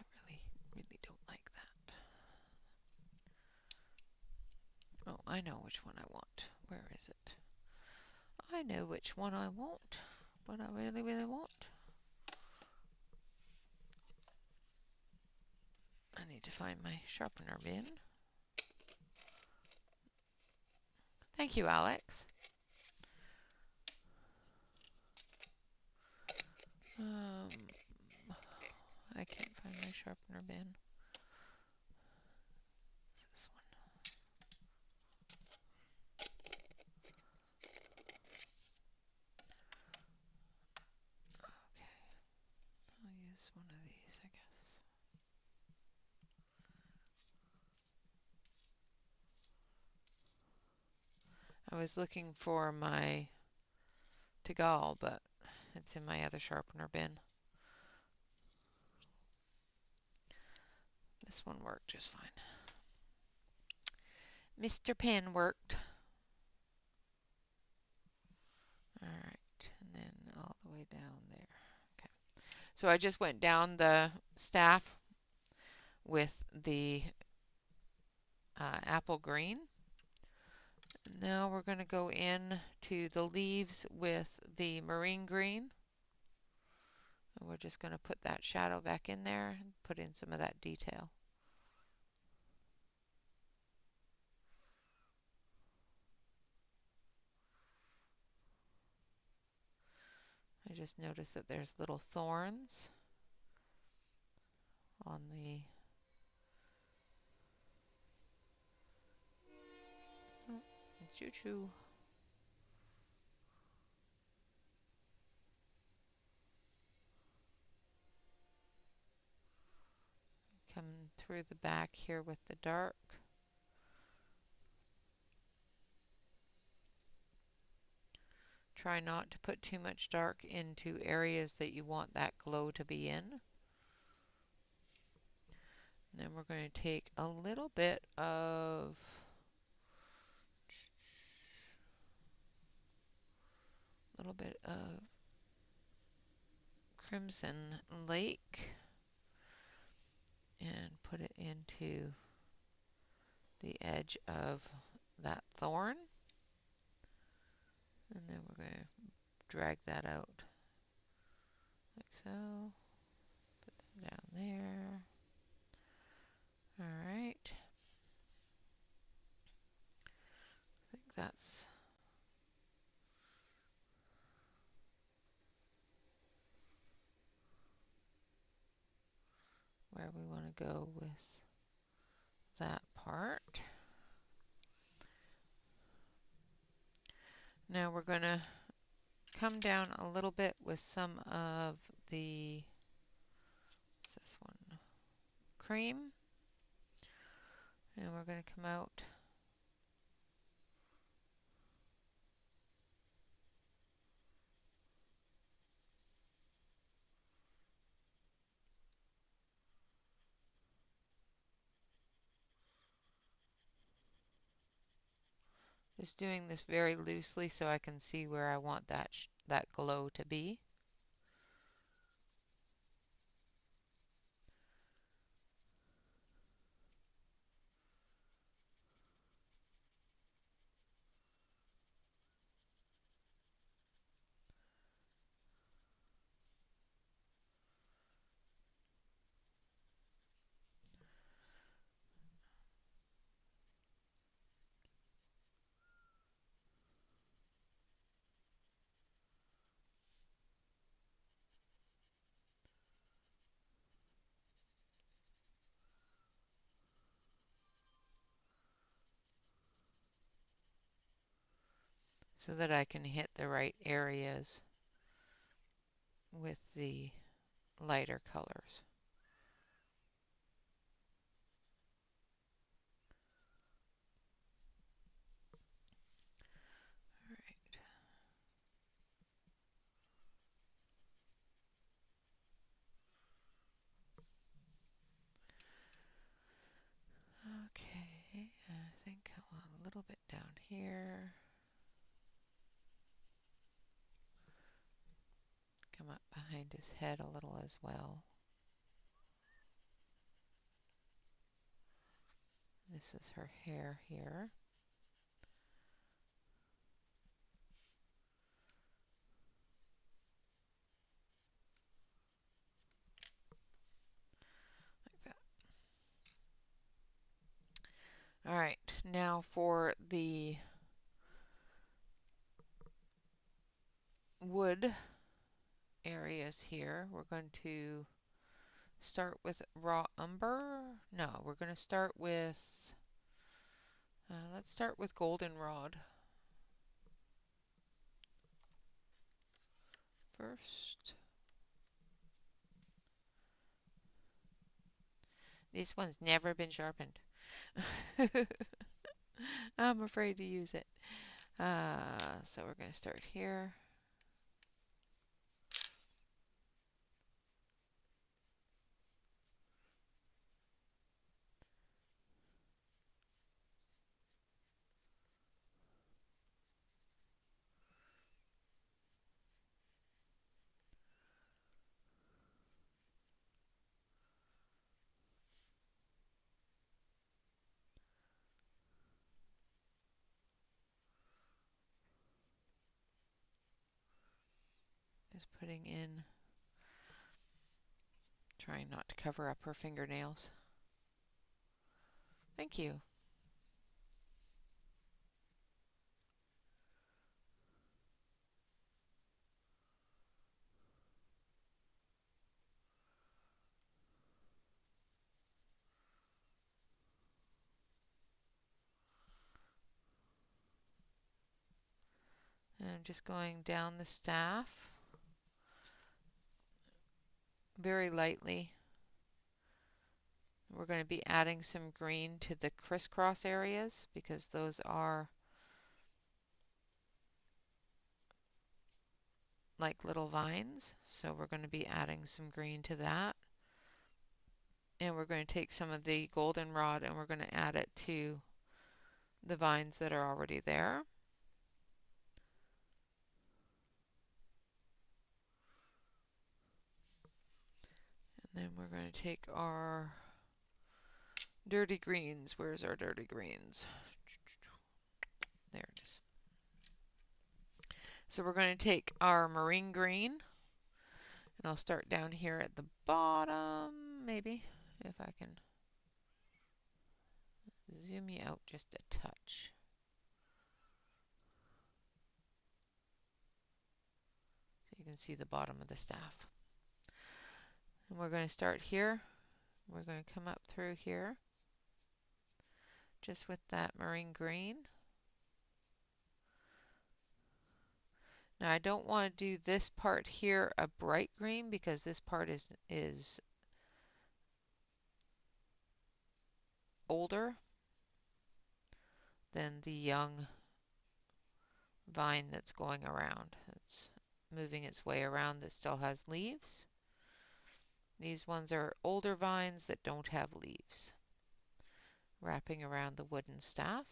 S1: I really don't like that. Oh, I know which one I want. Where is it? I know which one I want. What I really, really want. I need to find my sharpener bin. Thank you, Alex. I can't find my sharpener bin. It's this one. Okay, I'll use one of these, I guess. I was looking for my Tegal, but it's in my other sharpener bin. This one worked just fine. Mr. Pen worked. All right, and then all the way down there. Okay. So I just went down the staff with the apple green. Now we're going to go in to the leaves with the marine green. And we're just going to put that shadow back in there and put in some of that detail. I just noticed that there's little thorns on the choo-choo. Come through the back here with the dark. Try not to put too much dark into areas that you want that glow to be in. And then we're going to take a little bit of Crimson Lake and put it into the edge of that thorn. And then we're going to drag that out like so. Put that down there. All right. I think that's where we want to go with that part. Now we're going to come down a little bit with some of the, what's this one, cream. And we're going to come out just doing this very loosely so I can see where I want that glow to be. So that I can hit the right areas with the lighter colors. All right. Okay, I think I want a little bit down here. Come up behind his head a little as well. This is her hair here. Like that. All right, now for the wood areas here. We're going to start with raw umber. No, we're going to start with, let's start with goldenrod first. This one's never been sharpened. I'm afraid to use it. So we're going to start here. Just putting in, trying not to cover up her fingernails. Thank you. And I'm just going down the staff very lightly. We're going to be adding some green to the crisscross areas because those are like little vines. So we're going to be adding some green to that. And we're going to take some of the goldenrod and we're going to add it to the vines that are already there. And then we're going to take our dirty greens. Where's our dirty greens? There it is. So we're going to take our marine green, and I'll start down here at the bottom, maybe, if I can zoom you out just a touch. So you can see the bottom of the staff. And we're going to start here. We're going to come up through here, just with that marine green. Now I don't want to do this part here a bright green because this part is older than the young vine that's going around. It's moving its way around that still has leaves. These ones are older vines that don't have leaves. Wrapping around the wooden staff.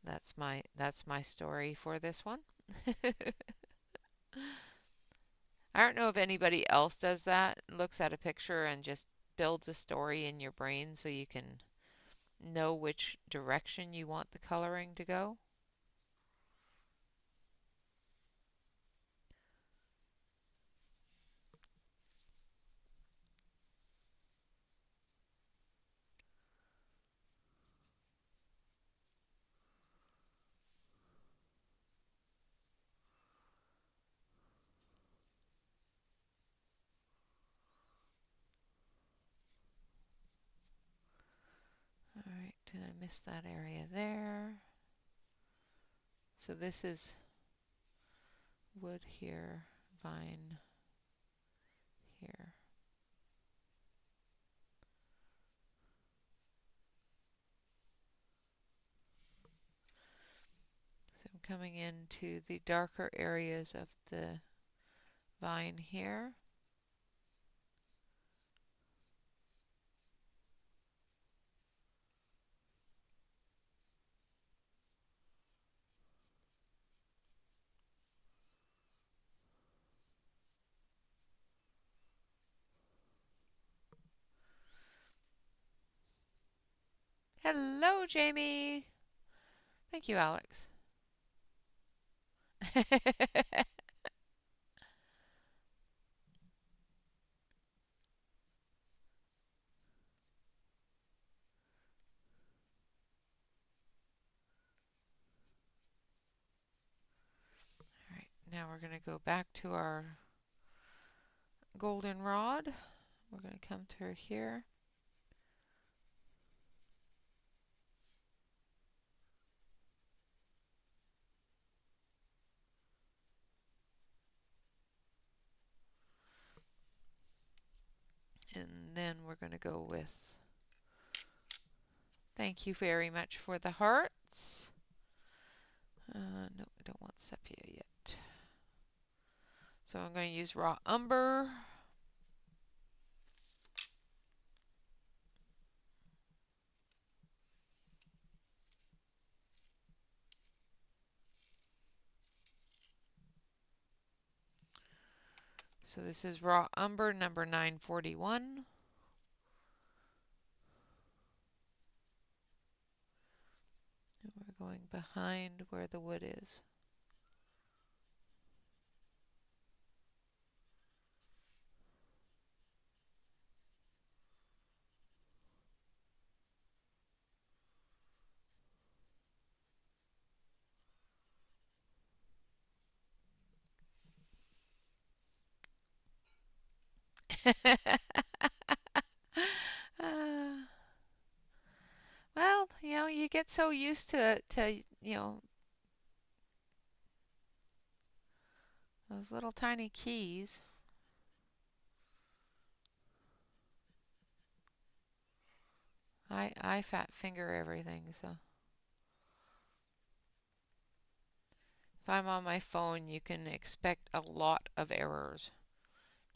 S1: That's my story for this one. I don't know if anybody else does that, looks at a picture and just builds a story in your brain so you can know which direction you want the coloring to go. All right, did I miss that area there? So this is wood here, vine here. So I'm coming into the darker areas of the vine here. Hello, Jamie. Thank you, Alex. Now we're going to go back to our golden rod. We're going to come through here. And then we're going to go with thank you very much for the hearts. No, I don't want sepia yet. So I'm going to use raw umber. So this is raw umber number 941. And we're going behind where the wood is. Well, you get so used to those little tiny keys. I fat finger everything, so if I'm on my phone, you can expect a lot of errors.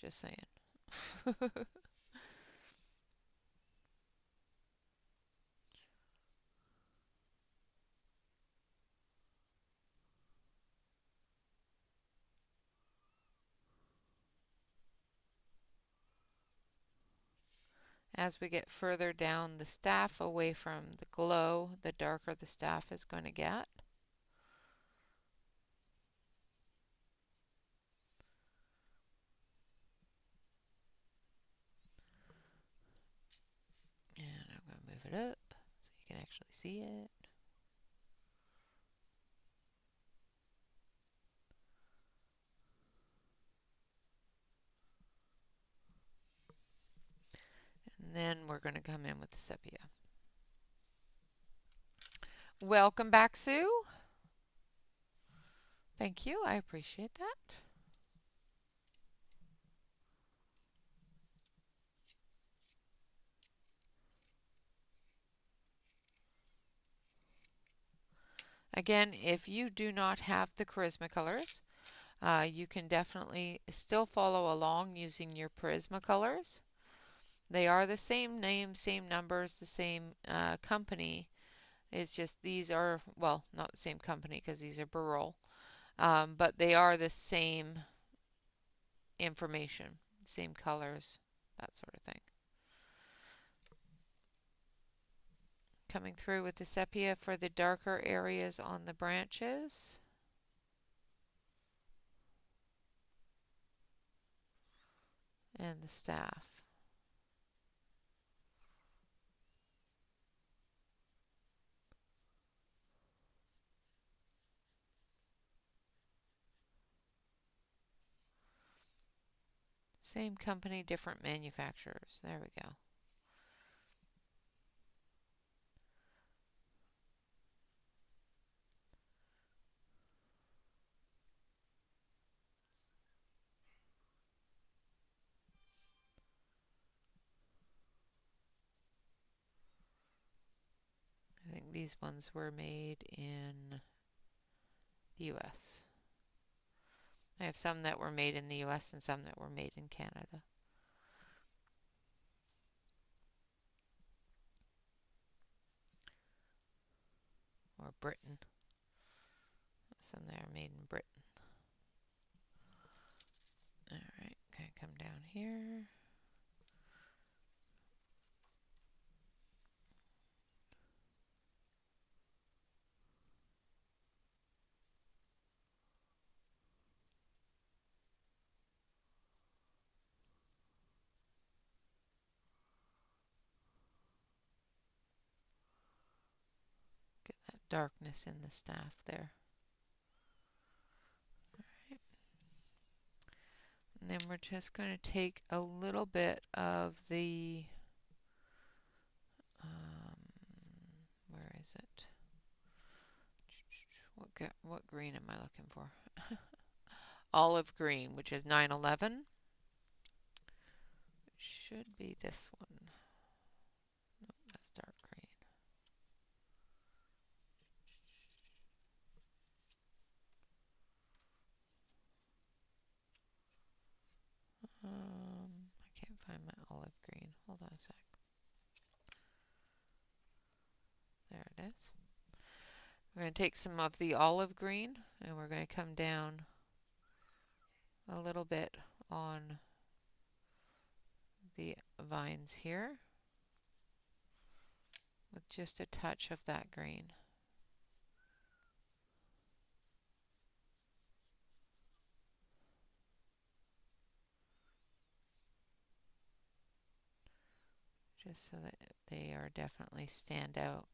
S1: Just saying. As we get further down the staff away from the glow, the darker the staff is going to get. And I'm going to move it up so you can actually see it. And then we're going to come in with the sepia. Welcome back, Sue. Thank you. I appreciate that. Again, if you do not have the Prismacolors, you can definitely still follow along using your Prismacolors. They are the same name, same numbers, the same company. It's just these are, well, not the same company because these are Burl, but they are the same information, same colors, that sort of thing. Coming through with the sepia for the darker areas on the branches. And the staff. Same company, different manufacturers. There we go. I think these ones were made in the US. I have some that were made in the US and some that were made in Canada. Or Britain. Some that are made in Britain. Alright, okay, come down here. Get that darkness in the staff there. And then we're just going to take a little bit of the, where is it? What green am I looking for? Olive green, which is 911. Should be this one. Nope, that's dark green. I can't find my olive green. Hold on a sec. There it is. We're going to take some of the olive green and we're going to come down a little bit on the vines here with just a touch of that green. Just so that they are definitely stand out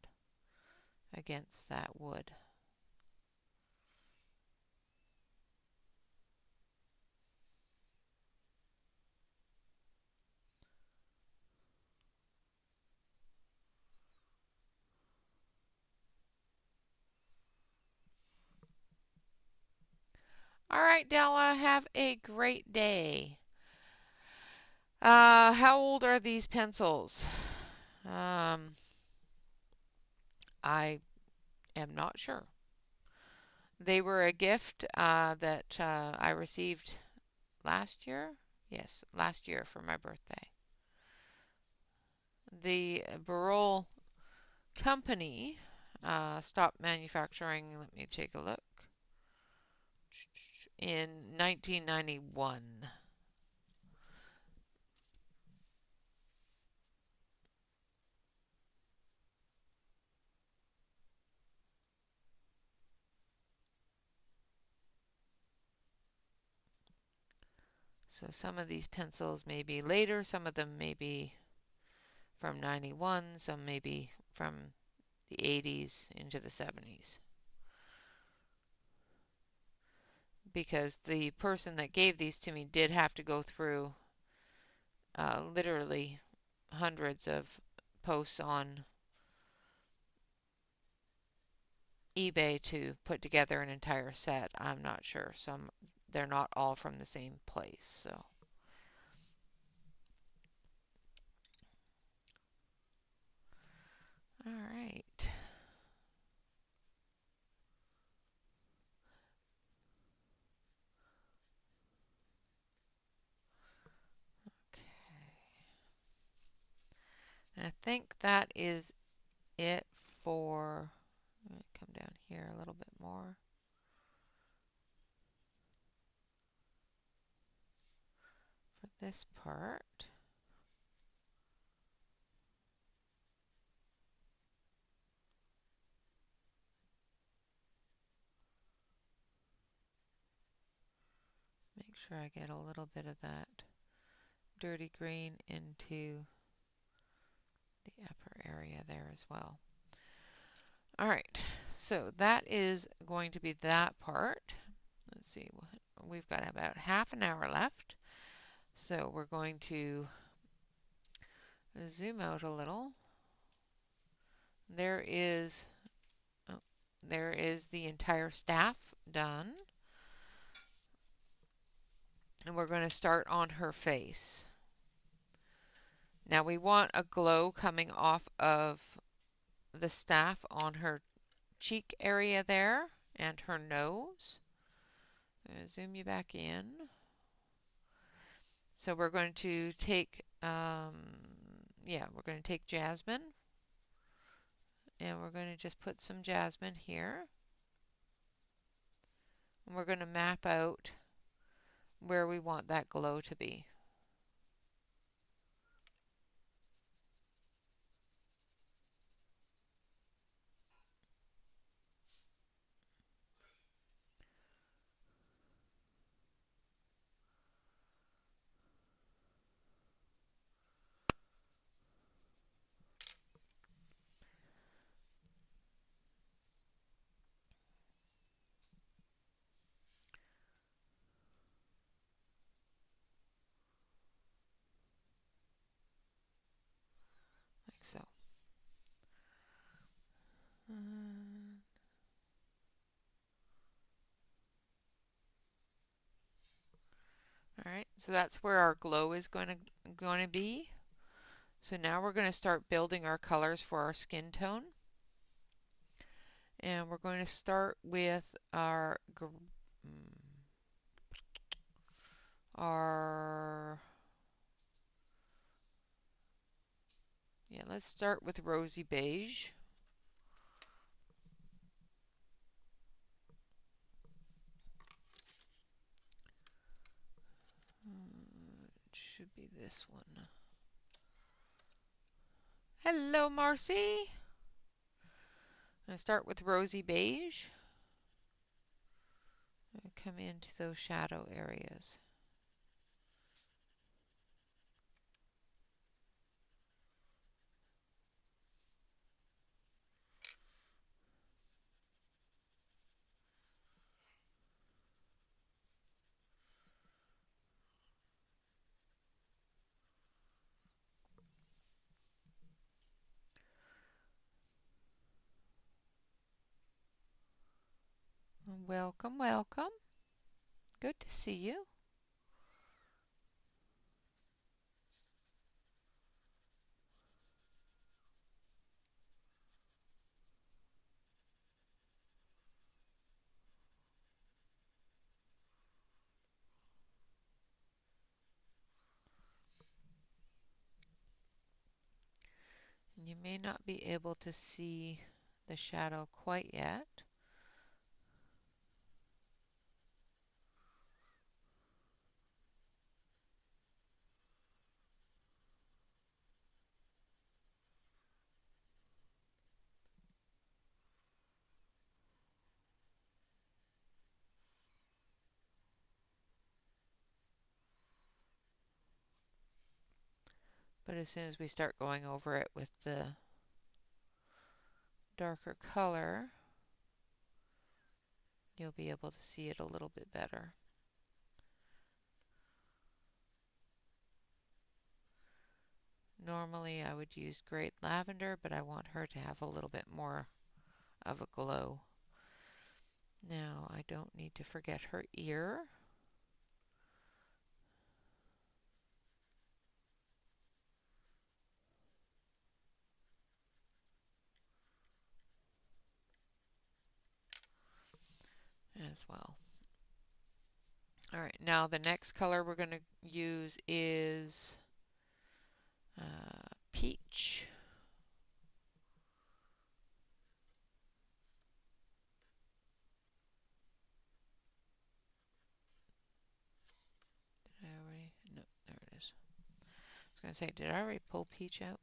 S1: against that wood. All right, Della, have a great day. How old are these pencils? I am not sure. They were a gift that I received last year. Yes, last year for my birthday. The Barol company stopped manufacturing, let me take a look, in 1991. So some of these pencils may be later, some of them may be from 91, some may be from the 80s into the 70s. Because the person that gave these to me did have to go through literally hundreds of posts on eBay to put together an entire set. I'm not sure. They're not all from the same place, so. All right. Okay. And I think that is it for, let me come down here a little bit more. For this part. Make sure I get a little bit of that dirty green into the upper area there as well. All right, so that is going to be that part. Let's see, we've got about half an hour left. So we're going to zoom out a little. There is, oh, there is the entire staff done. And we're going to start on her face. Now we want a glow coming off of the staff on her cheek area there and her nose. I'm going to zoom you back in. So we're going to take, we're going to take jasmine. And we're going to just put some jasmine here. And we're going to map out where we want that glow to be. so. All right, so that's where our glow is going to be. So now we're going to start building our colors for our skin tone. And we're going to start with let's start with rosy beige. It should be this one. Hello, Marcy. I start with rosy beige. Come into those shadow areas. Welcome, welcome. Good to see you. You may not be able to see the shadow quite yet. But as soon as we start going over it with the darker color, you'll be able to see it a little bit better. Normally I would use great lavender, but I want her to have a little bit more of a glow. Now I don't need to forget her ear. As well. All right, now the next color we're going to use is peach. Did I already? No, there it is. I was going to say, did I already pull peach out?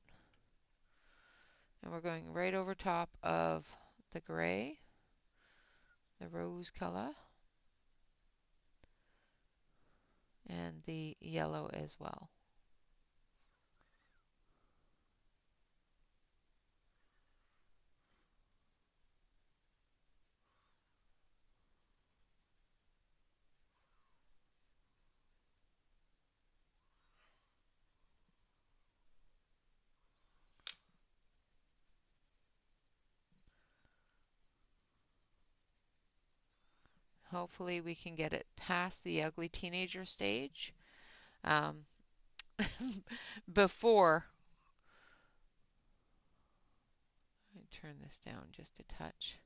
S1: And we're going right over top of the gray, the rose color, and the yellow as well. Hopefully we can get it past the ugly teenager stage before I turn this down just a touch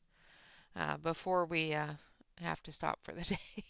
S1: before we have to stop for the day.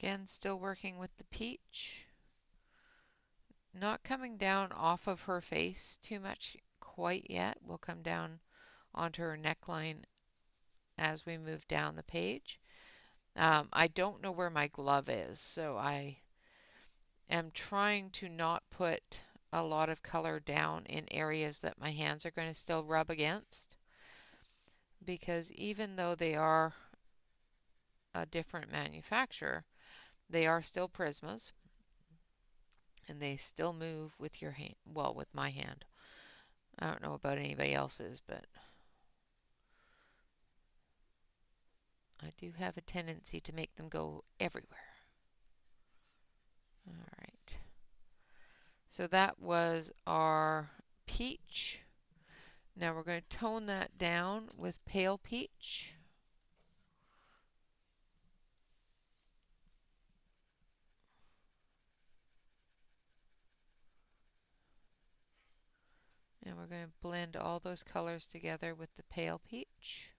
S1: Again, still working with the peach. Not coming down off of her face too much quite yet. We'll come down onto her neckline as we move down the page. I don't know where my glove is, so I am trying to not put a lot of color down in areas that my hands are going to still rub against, because even though they are a different manufacturer, they are still Prismas and they still move with your hand, well, with my hand. I don't know about anybody else's, but I do have a tendency to make them go everywhere. All right. So that was our peach. Now we're going to tone that down with pale peach. And we're going to blend all those colors together with the pale peach.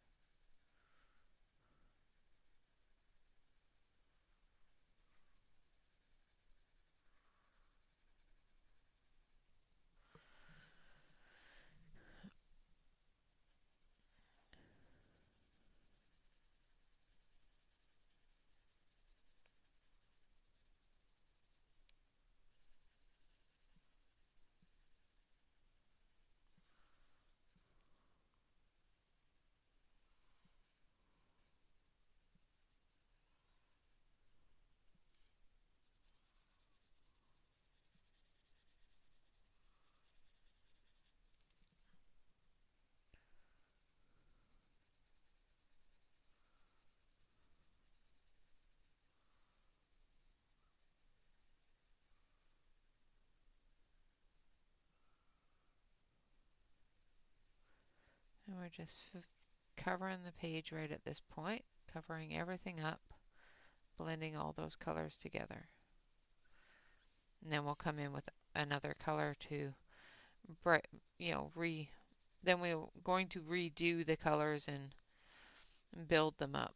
S1: And we're just covering the page right at this point, covering everything up, blending all those colors together. And then we'll come in with another color to bright, then we're going to redo the colors and build them up.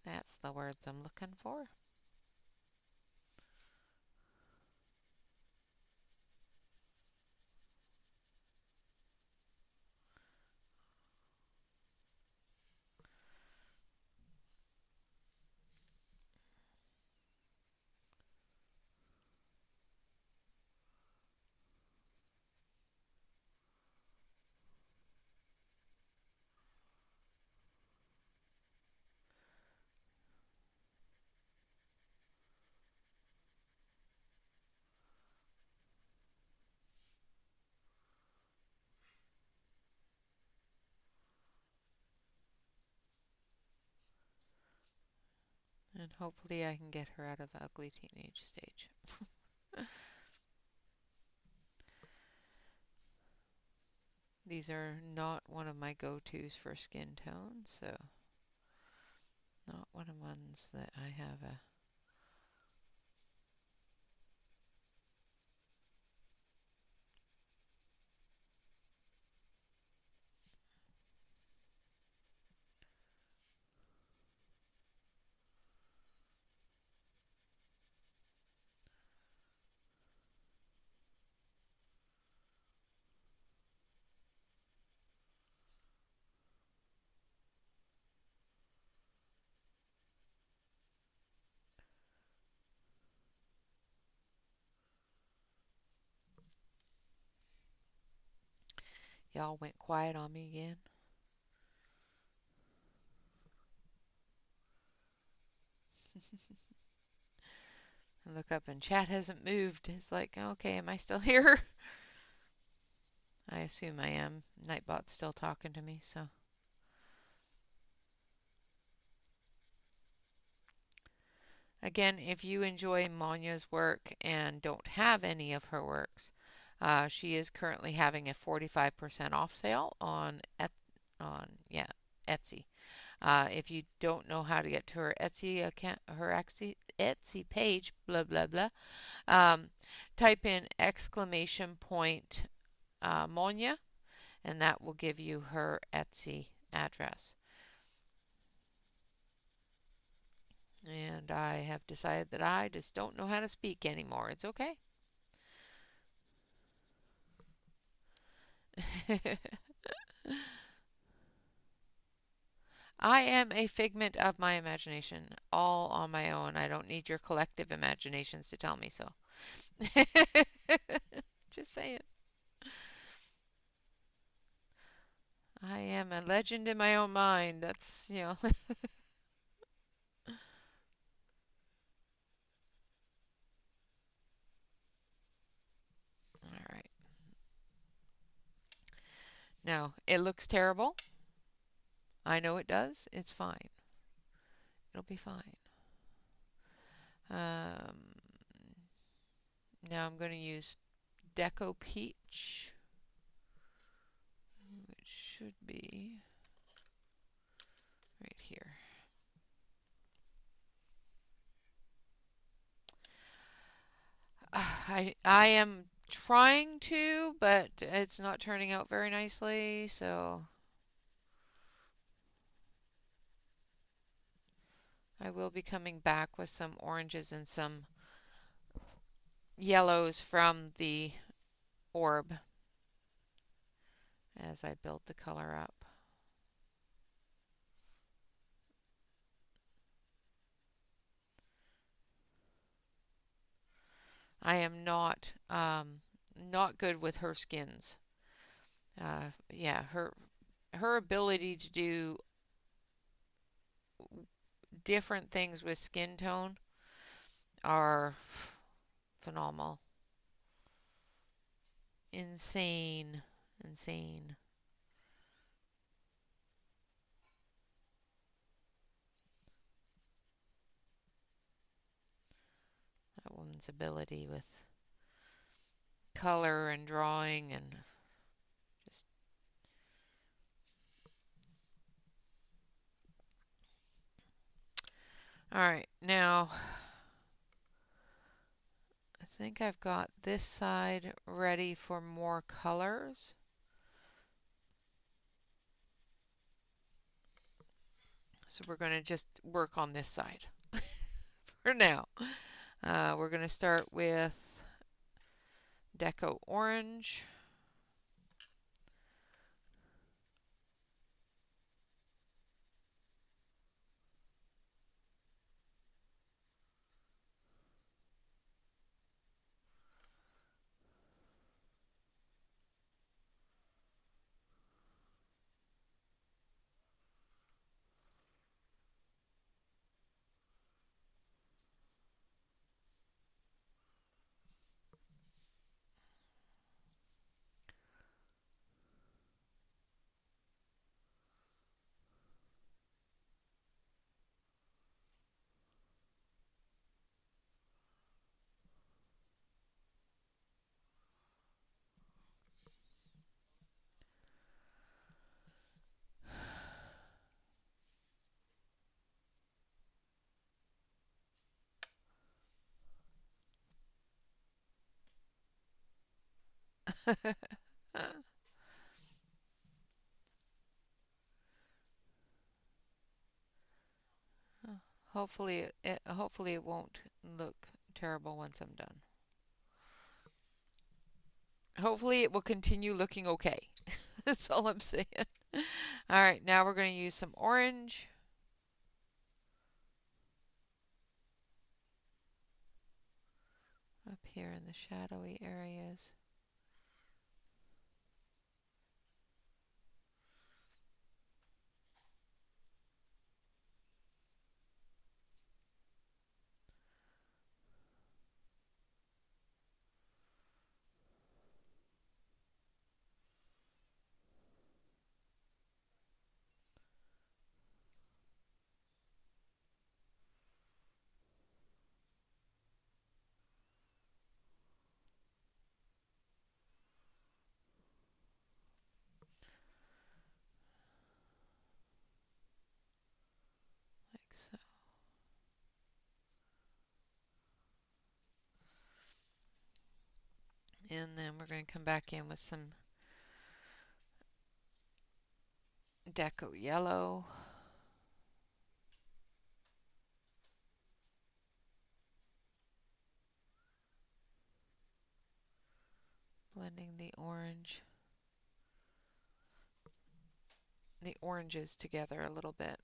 S1: That's the words I'm looking for. And hopefully I can get her out of ugly teenage stage. These are not one of my go-tos for skin tone, so not one of the ones that I have a Y'all went quiet on me again. I look up and chat hasn't moved. It's like, okay, am I still here? I assume I am. Nightbot's still talking to me, so. Again, if you enjoy Monja's work and don't have any of her works, she is currently having a 45% off sale on Etsy. If you don't know how to get to her Etsy account, her Etsy page, blah blah blah, um, type in exclamation point Monja, and that will give you her Etsy address. And I have decided that I just don't know how to speak anymore. It's okay. I am a figment of my imagination, all on my own. I don't need your collective imaginations to tell me so. Just saying. I am a legend in my own mind. That's. All right. Now, it looks terrible. I know it does. It's fine. It'll be fine. Um, Now I'm going to use Deco Peach, which should be right here. I am trying to, but it's not turning out very nicely, so I will be coming back with some oranges and some yellows from the orb as I build the color up. I am not good with her skins. Yeah, her ability to do different things with skin tone are phenomenal. Insane. Insane. That woman's ability with color and drawing and just. All right, now I think I've got this side ready for more colors. So we're going to just work on this side for now. We're going to start with Deco Orange. Hopefully it won't look terrible once I'm done. Hopefully it will continue looking okay. That's all I'm saying. All right, now we're going to use some orange. Up here in the shadowy areas. Like so. And then we're going to come back in with some Deco Yellow. blending the oranges together a little bit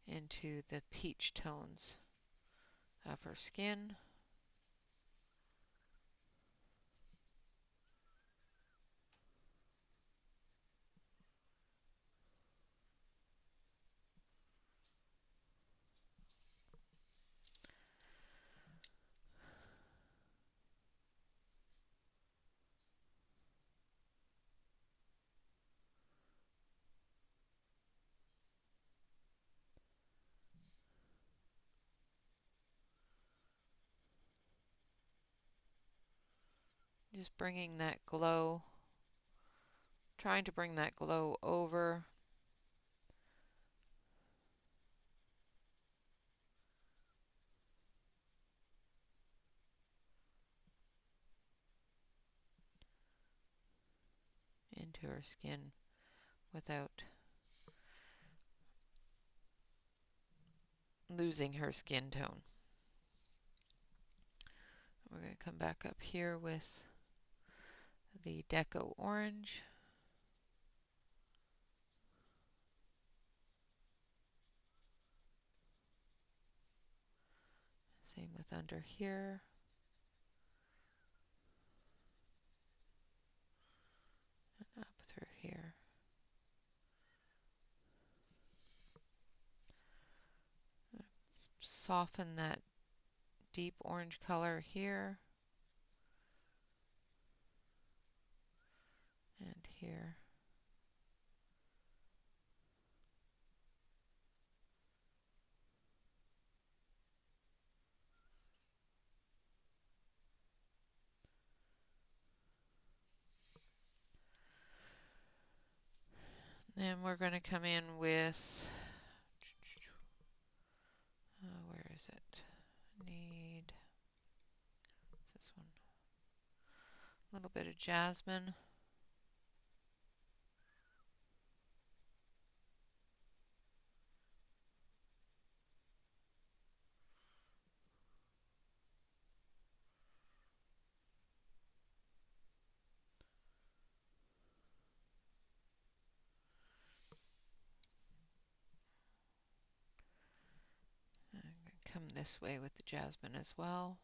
S1: into the peach tones of her skin. Just bringing that glow, trying to bring that glow over into her skin without losing her skin tone. We're going to come back up here with the Deco Orange. Same with under here. And up through here. Soften that deep orange color here and here. Then we're going to come in with, where is it? Need this one. A little bit of jasmine. I'm going to come this way with the jasmine as well.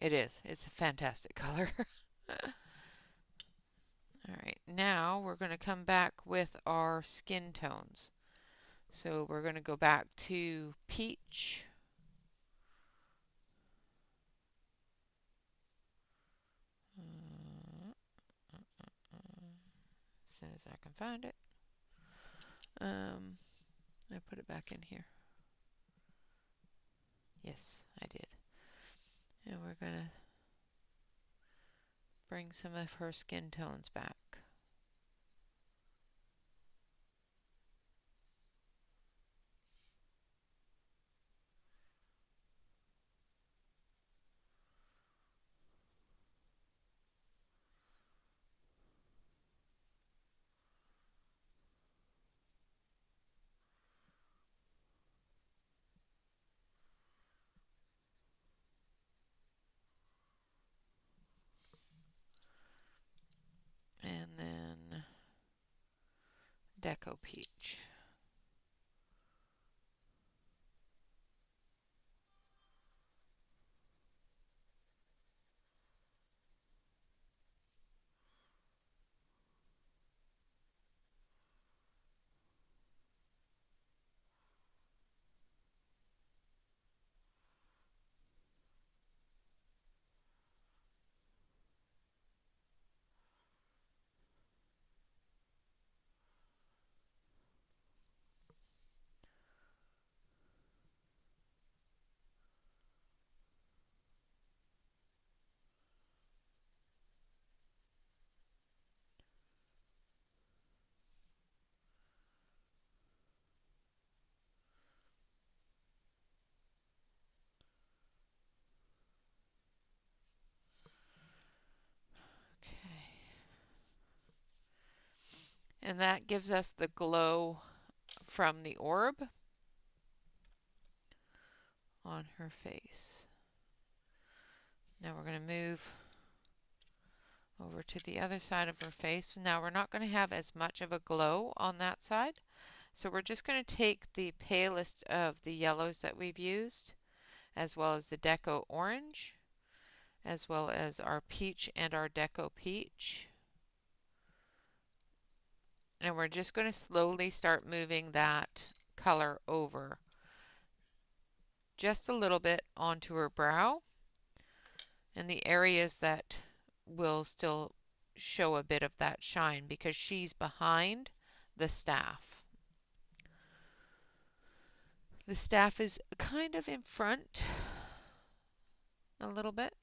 S1: It is. It's a fantastic color. All right, now we're going to come back with our skin tones. So we're going to go back to peach. As soon as I can find it. I put it back in here. Yes, I did. And we're going to bring some of her skin tones back. And then Deco Peach. And that gives us the glow from the orb on her face. Now we're going to move over to the other side of her face. Now we're not going to have as much of a glow on that side. So we're just going to take the palest of the yellows that we've used, as well as the Deco Orange, as well as our Peach and our Deco Peach. And we're just going to slowly start moving that color over just a little bit onto her brow and the areas that will still show a bit of that shine because she's behind the staff. The staff is kind of in front a little bit.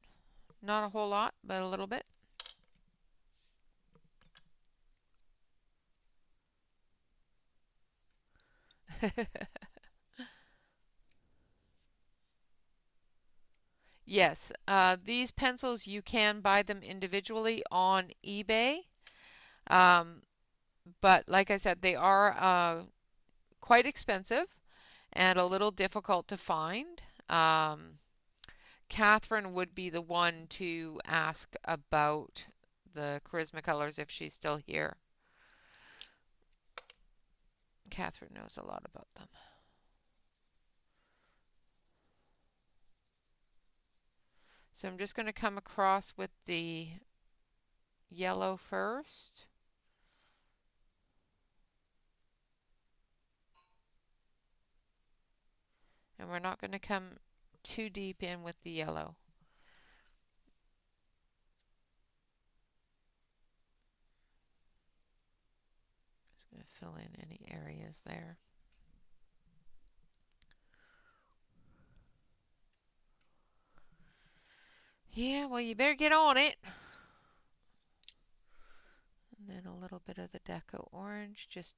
S1: Not a whole lot, but a little bit. Yes, these pencils you can buy them individually on eBay. Um, but like I said, they are quite expensive and a little difficult to find. Catherine would be the one to ask about the Charisma colors if she's still here. Catherine knows a lot about them. So I'm just going to come across with the yellow first. And we're not going to come too deep in with the yellow. Just going to fill in any areas there. Yeah, well, you better get on it. And then a little bit of the Deco Orange, just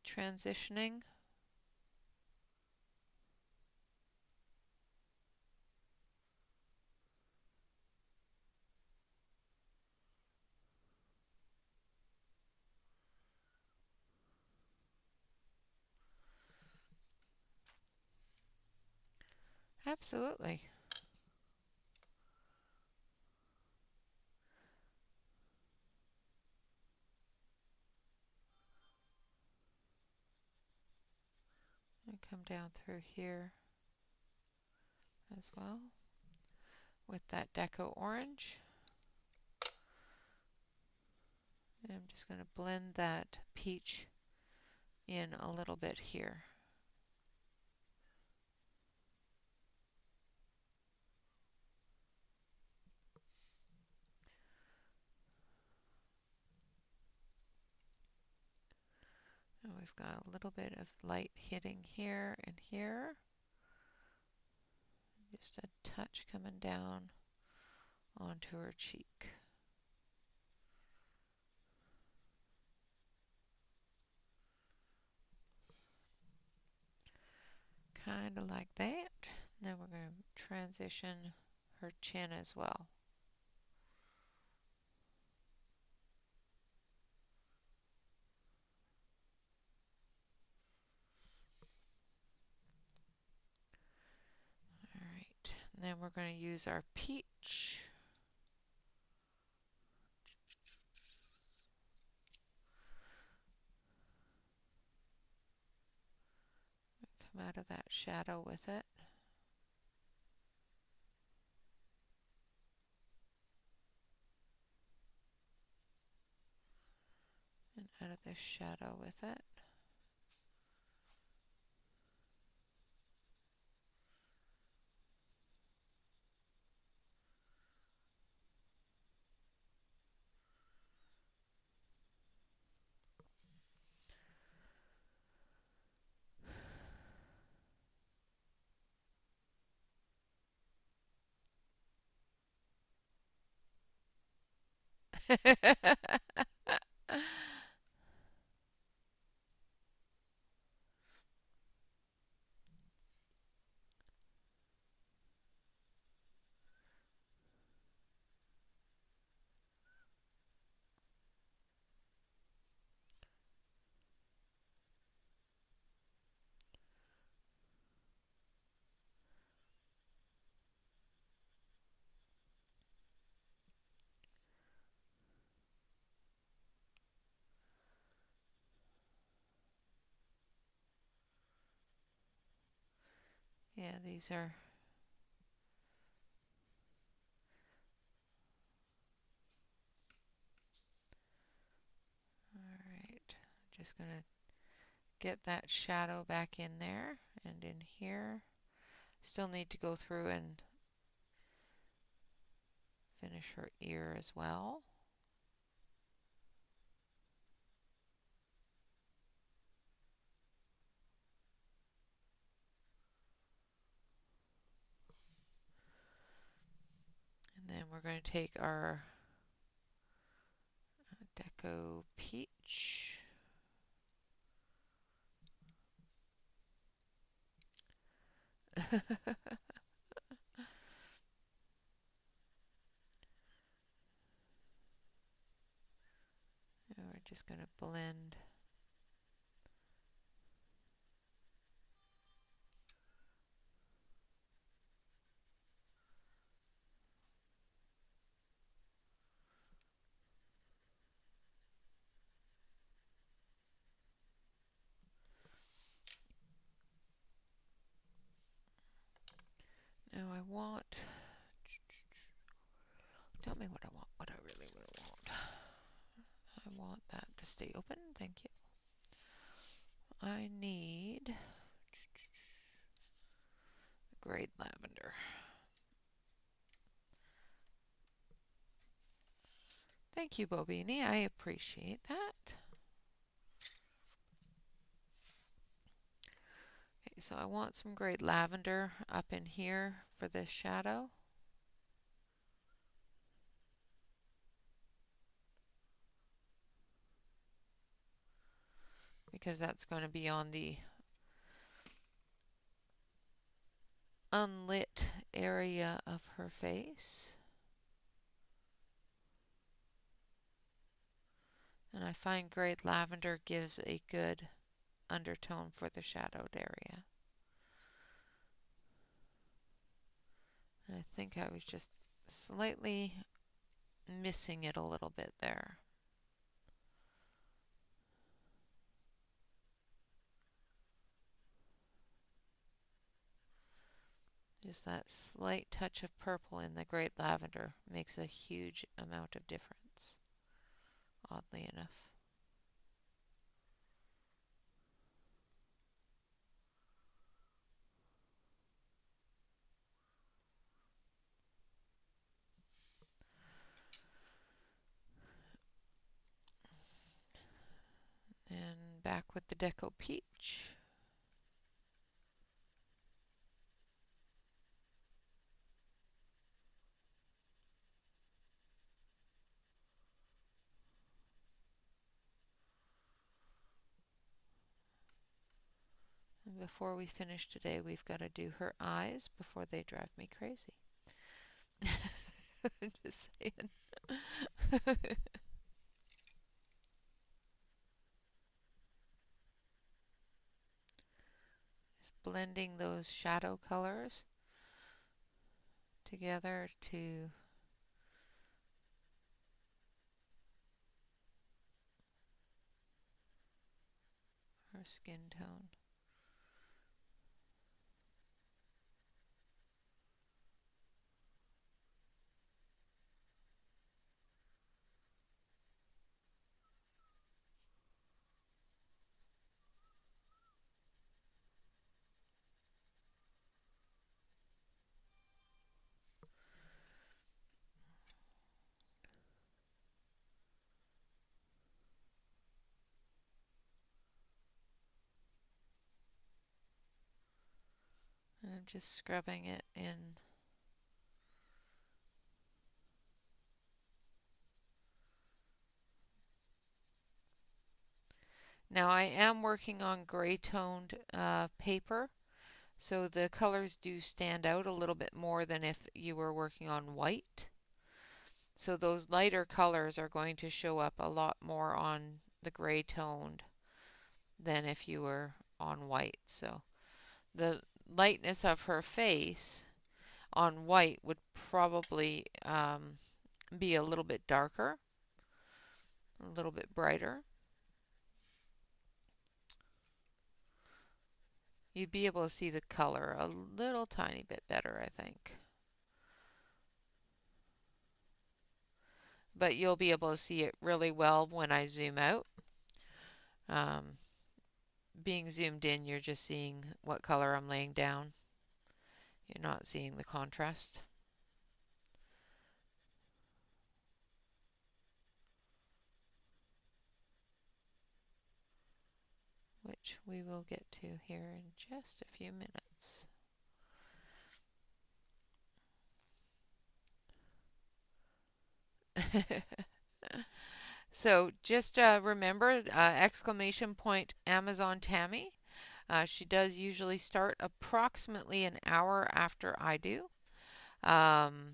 S1: transitioning. Absolutely. And come down through here as well with that Deco Orange. And I'm just going to blend that peach in a little bit here. And we've got a little bit of light hitting here and here. Just a touch coming down onto her cheek. Kind of like that. Then we're going to transition her chin as well. All right, and then we're going to use our peach. Come out of that shadow with it. And out of this shadow with it. Yeah, these are all right. Just gonna get that shadow back in there and in here. Still need to go through and finish her ear as well. And then we're going to take our Deco Peach. And we're just going to blend. Now I want, tell me what I want, what I really want. I want that to stay open, thank you. I need grade lavender. Thank you, Bobini, I appreciate that. Okay, so I want some grade lavender up in here for this shadow. Because that's going to be on the unlit area of her face. And I find grade lavender gives a good undertone for the shadowed area. And I think I was just slightly missing it a little bit there. Just that slight touch of purple in the grade lavender makes a huge amount of difference, oddly enough. And back with the Deco Peach. And before we finish today, we've got to do her eyes before they drive me crazy. Just saying. Just blending those shadow colors together to her skin tone. And I'm just scrubbing it in. Now I am working on gray toned paper, so the colors do stand out a little bit more than if you were working on white. So those lighter colors are going to show up a lot more on the gray toned than if you were on white. So the lightness of her face on white would probably be a little bit darker, a little bit brighter. You'd be able to see the color a little tiny bit better, I think. But you'll be able to see it really well when I zoom out. Um, Being zoomed in, you're just seeing what color I'm laying down. You're not seeing the contrast. Which we will get to here in just a few minutes. So just remember, exclamation point Amazon Tammy. She does usually start approximately an hour after I do. Um,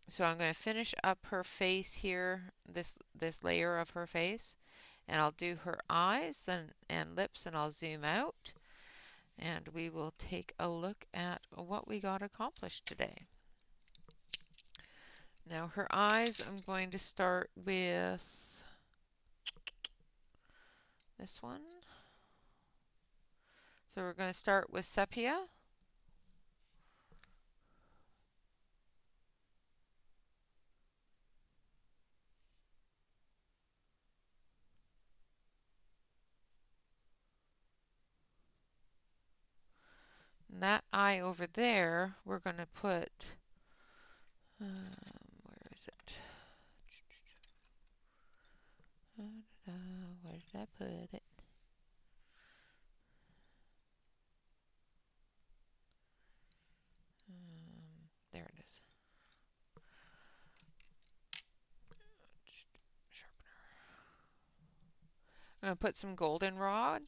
S1: so I'm going to finish up her face here, this layer of her face, and I'll do her eyes then and lips, and I'll zoom out, and we will take a look at what we got accomplished today. Now her eyes, I'm going to start with this one. So we're going to start with sepia. And that eye over there, we're going to put, where is it? Where did I put it? There it is. Sharpener. I'm going to put some goldenrod.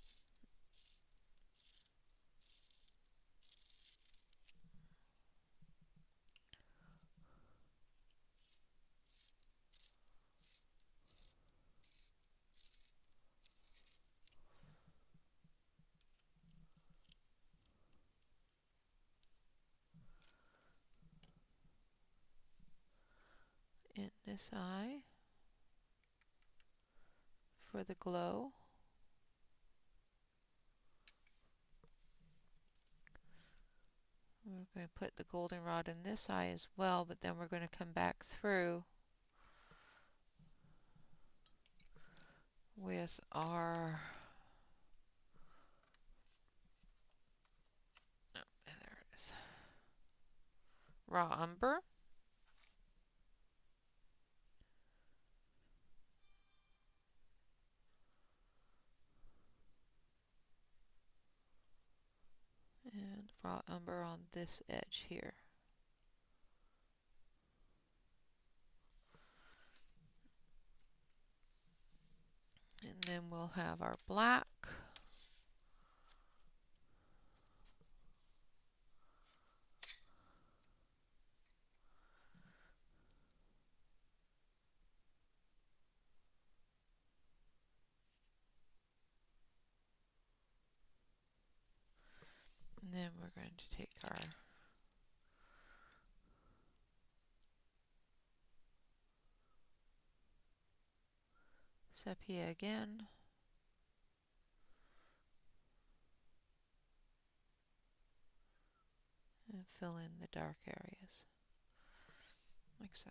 S1: In this eye for the glow. We're going to put the goldenrod in this eye as well, but then we're going to come back through with our, oh, there it is, raw umber. And raw umber on this edge here. And then we'll have our black. And then we're going to take our sepia again. And fill in the dark areas, like so.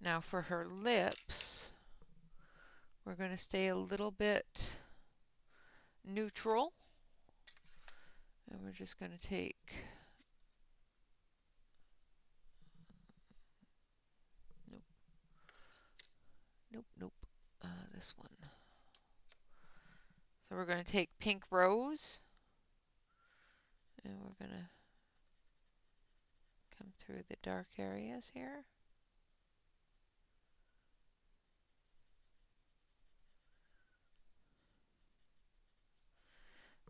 S1: Now for her lips, we're going to stay a little bit neutral. And we're just going to take, nope, nope, nope, this one. So we're going to take pink rose, and we're going to come through the dark areas here.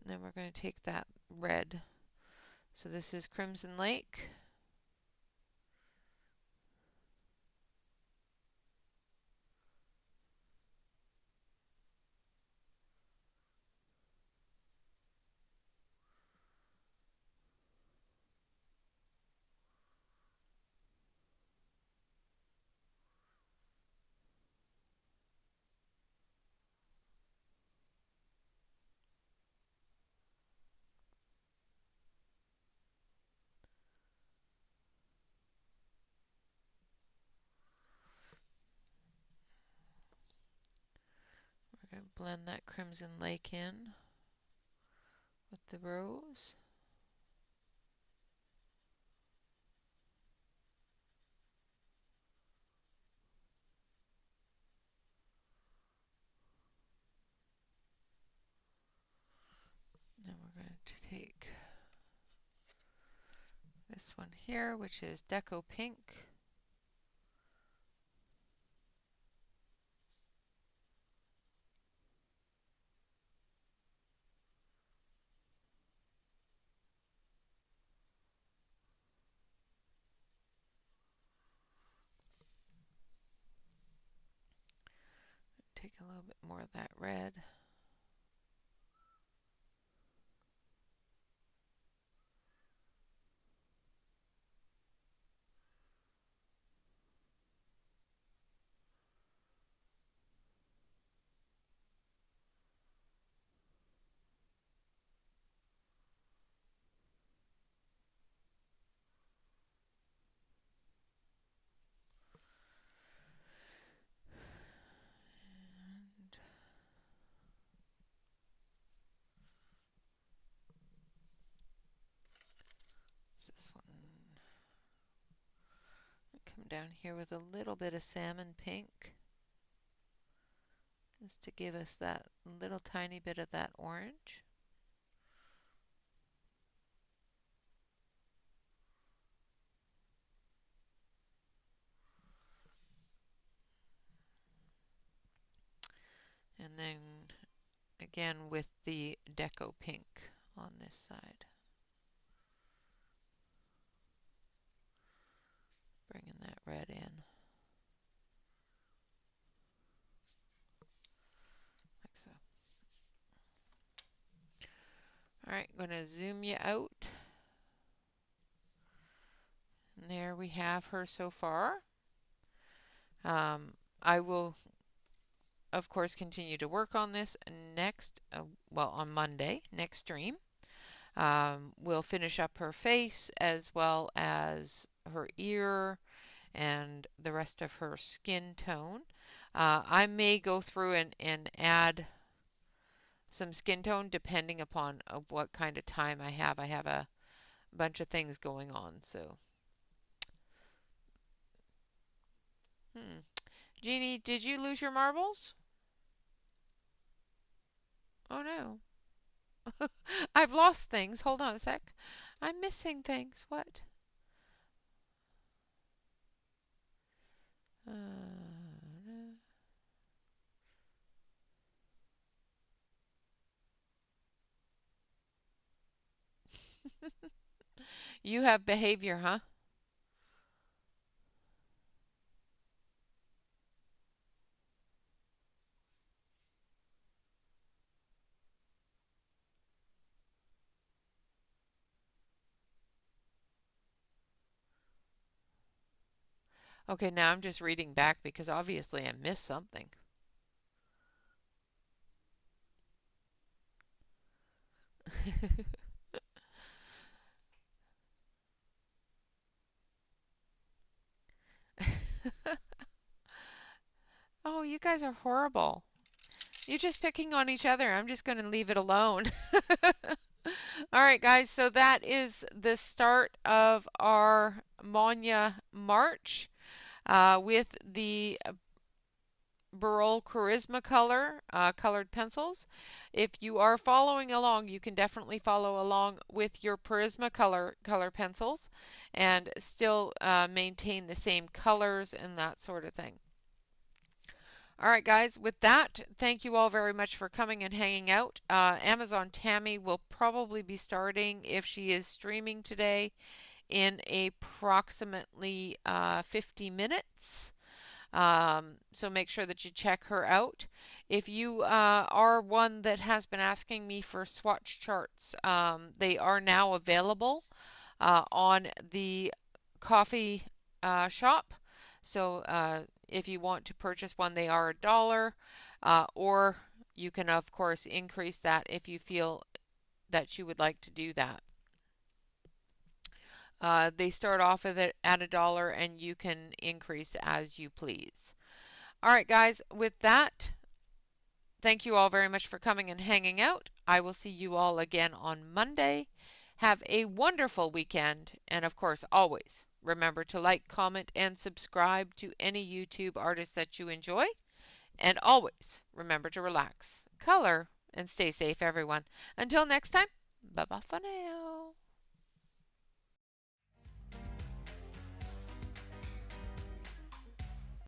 S1: And then we're going to take that red. So this is Crimson Lake. Blend that Crimson Lake in with the rose. Then we're going to take this one here, which is Deco Pink. Take a little bit more of that red. This one. Come down here with a little bit of salmon pink, just to give us that little tiny bit of that orange. And then again with the Deco Pink on this side. Bringing that red in. Like so. Alright, I'm going to zoom you out. And there we have her so far. I will, of course, continue to work on this next, well, on Monday, next stream. We'll finish up her face as well as her ear and the rest of her skin tone. I may go through and add some skin tone depending upon what kind of time I have. I have a bunch of things going on, so. Jeannie, did you lose your marbles? Oh no. I've lost things. Hold on a sec. I'm missing things. What? You have behavior, huh? Okay, now I'm just reading back because obviously I missed something. Oh, you guys are horrible. You're just picking on each other. I'm just going to leave it alone. All right, guys, so that is the start of our Monja March with the Burl Charisma color, colored pencils. If you are following along, you can definitely follow along with your Prisma color pencils and still maintain the same colors and that sort of thing. All right, guys, with that, thank you all very much for coming and hanging out. Amazon Tammy will probably be starting, if she is streaming today, in approximately 50 minutes. So make sure that you check her out. If you are one that has been asking me for swatch charts, they are now available on the coffee shop. So if you want to purchase one, they are $1, or you can, of course, increase that if you feel that you would like to do that. They start off at $1 and you can increase as you please. All right, guys, with that, thank you all very much for coming and hanging out. I will see you all again on Monday. Have a wonderful weekend. And of course, always remember to like, comment, and subscribe to any YouTube artist that you enjoy. And always remember to relax, color, and stay safe, everyone. Until next time, bye bye for now.